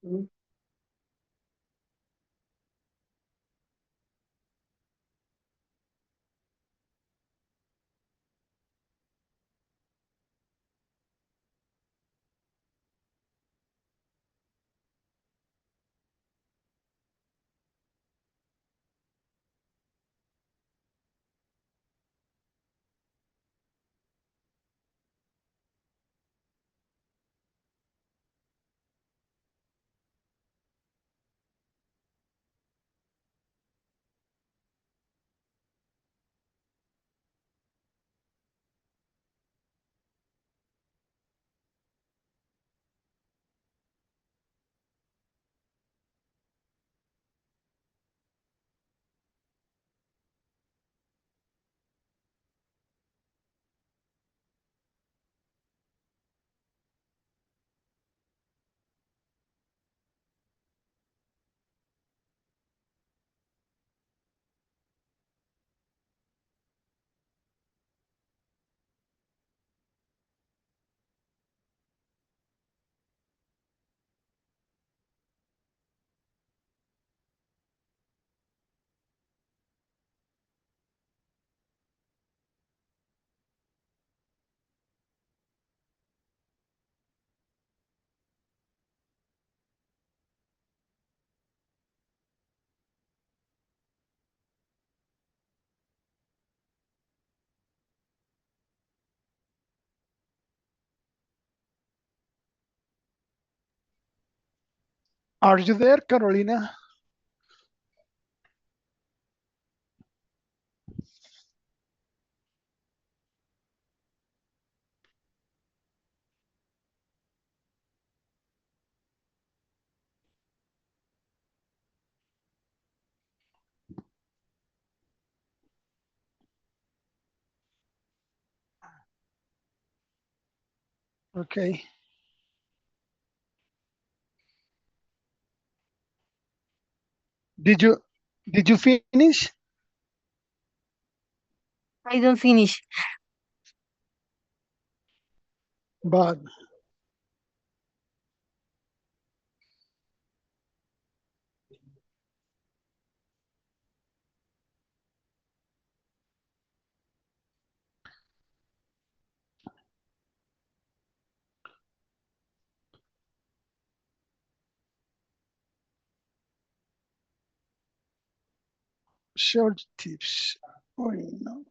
Are you there, Carolina? Okay. Did you did you finish? I don't finish. But short tips. Oh, no.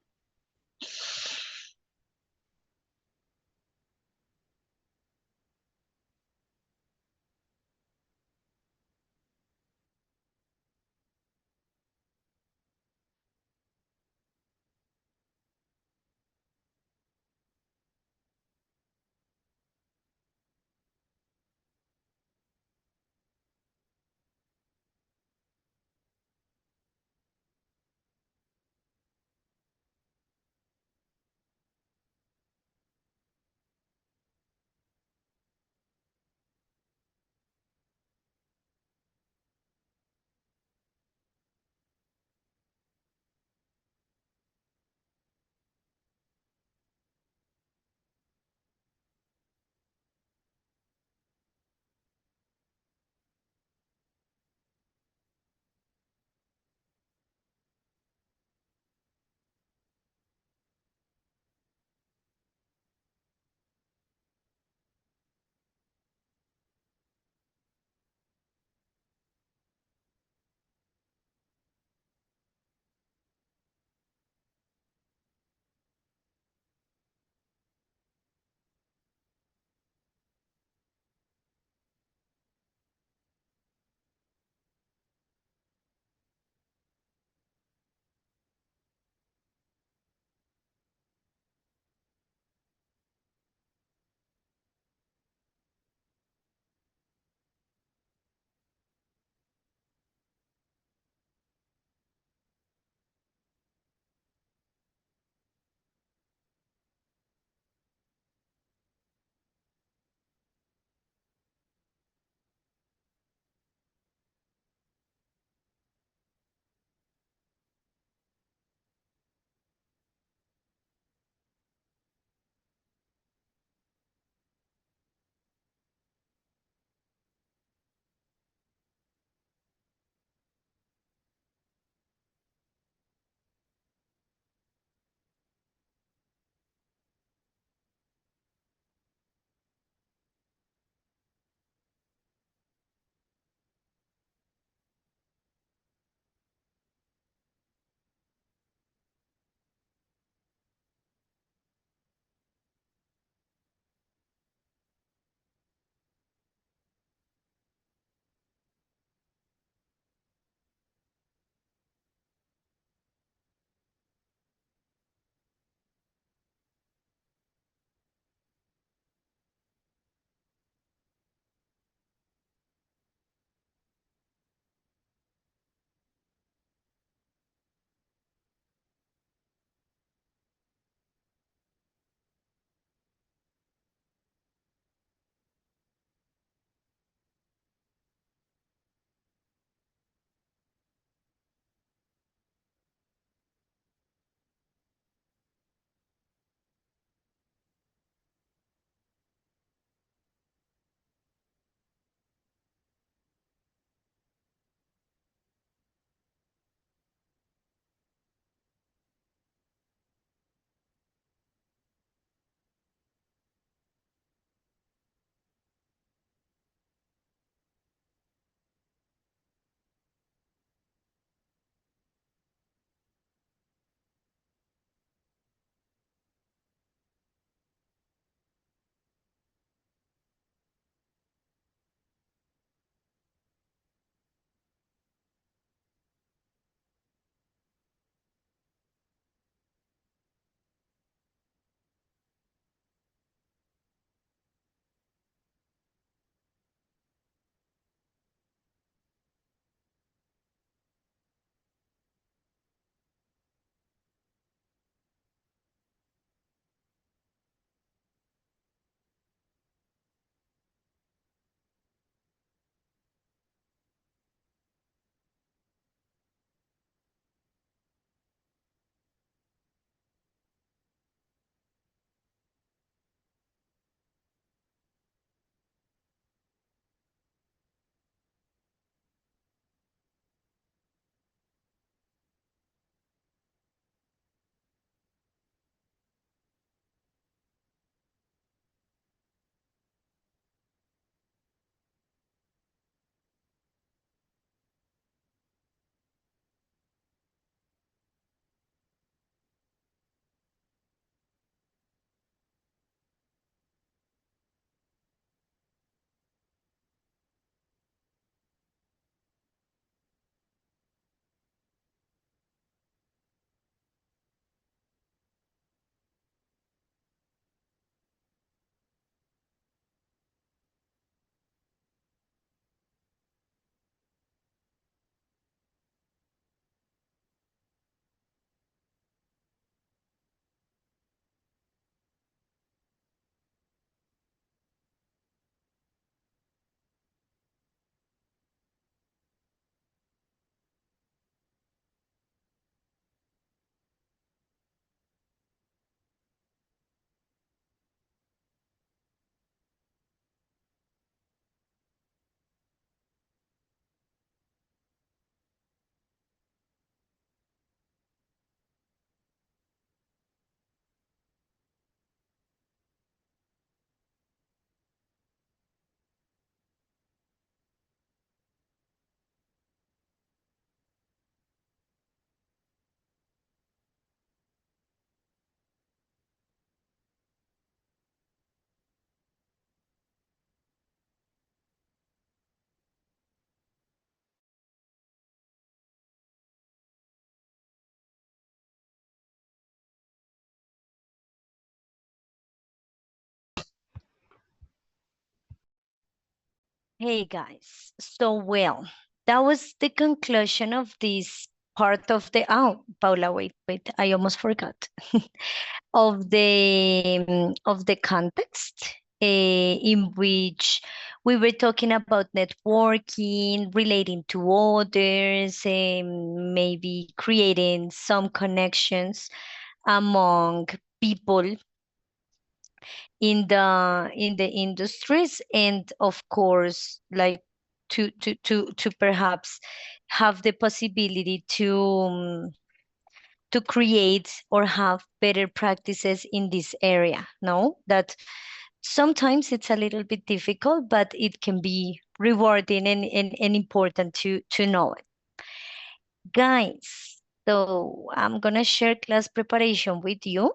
Hey guys, so well, that was the conclusion of this part of the, oh, Paula, wait, I almost forgot. Of the context in which we were talking about networking, relating to others, maybe creating some connections among people in the industries, and of course, like to perhaps have the possibility to create or have better practices in this area. No, that sometimes it's a little bit difficult, but it can be rewarding and important to know it. Guys, so I'm gonna share class preparation with you.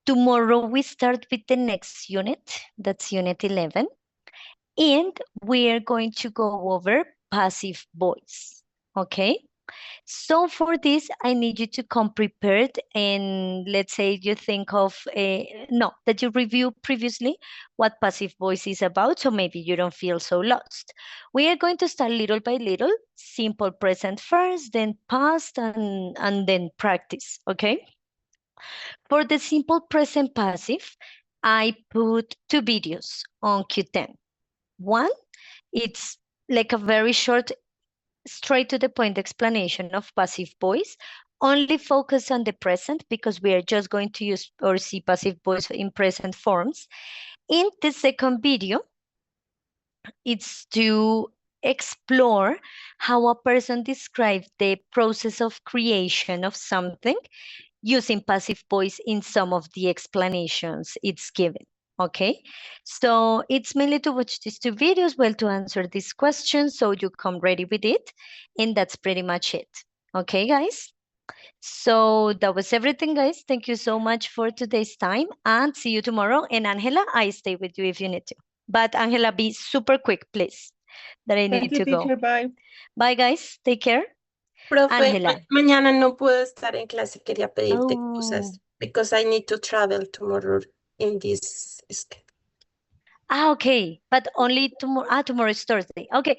Tomorrow we start with the next unit, that's unit 11, and we're going to go over passive voice, okay? So for this, I need you to come prepared, and let's say you think of, that you review previously what passive voice is about, so maybe you don't feel so lost. We are going to start little by little, simple present first, then past, and then practice, okay? For the simple present passive, I put 2 videos on Q10. One, it's like a very short, straight to the point explanation of passive voice, only focus on the present because we are just going to use or see passive voice in present forms. In the second video, it's to explore how a person describes the process of creation of something using passive voice in some of the explanations it's given. Okay, so it's mainly to watch these 2 videos, well, to answer these questions, so you come ready with it, and that's pretty much it. Okay, guys? So that was everything, guys. Thank you so much for today's time, and see you tomorrow. And Angela, I stay with you if you need to. But Angela, be super quick, please, that I need Thank you, to go. teacher. Bye. Bye, guys. Take care. Profe, Angela. mañana no puedo estar en clase, quería pedirte Oh. cosas, because I need to travel tomorrow in this schedule. Okay, but only tomorrow. Tomorrow is Thursday. Okay,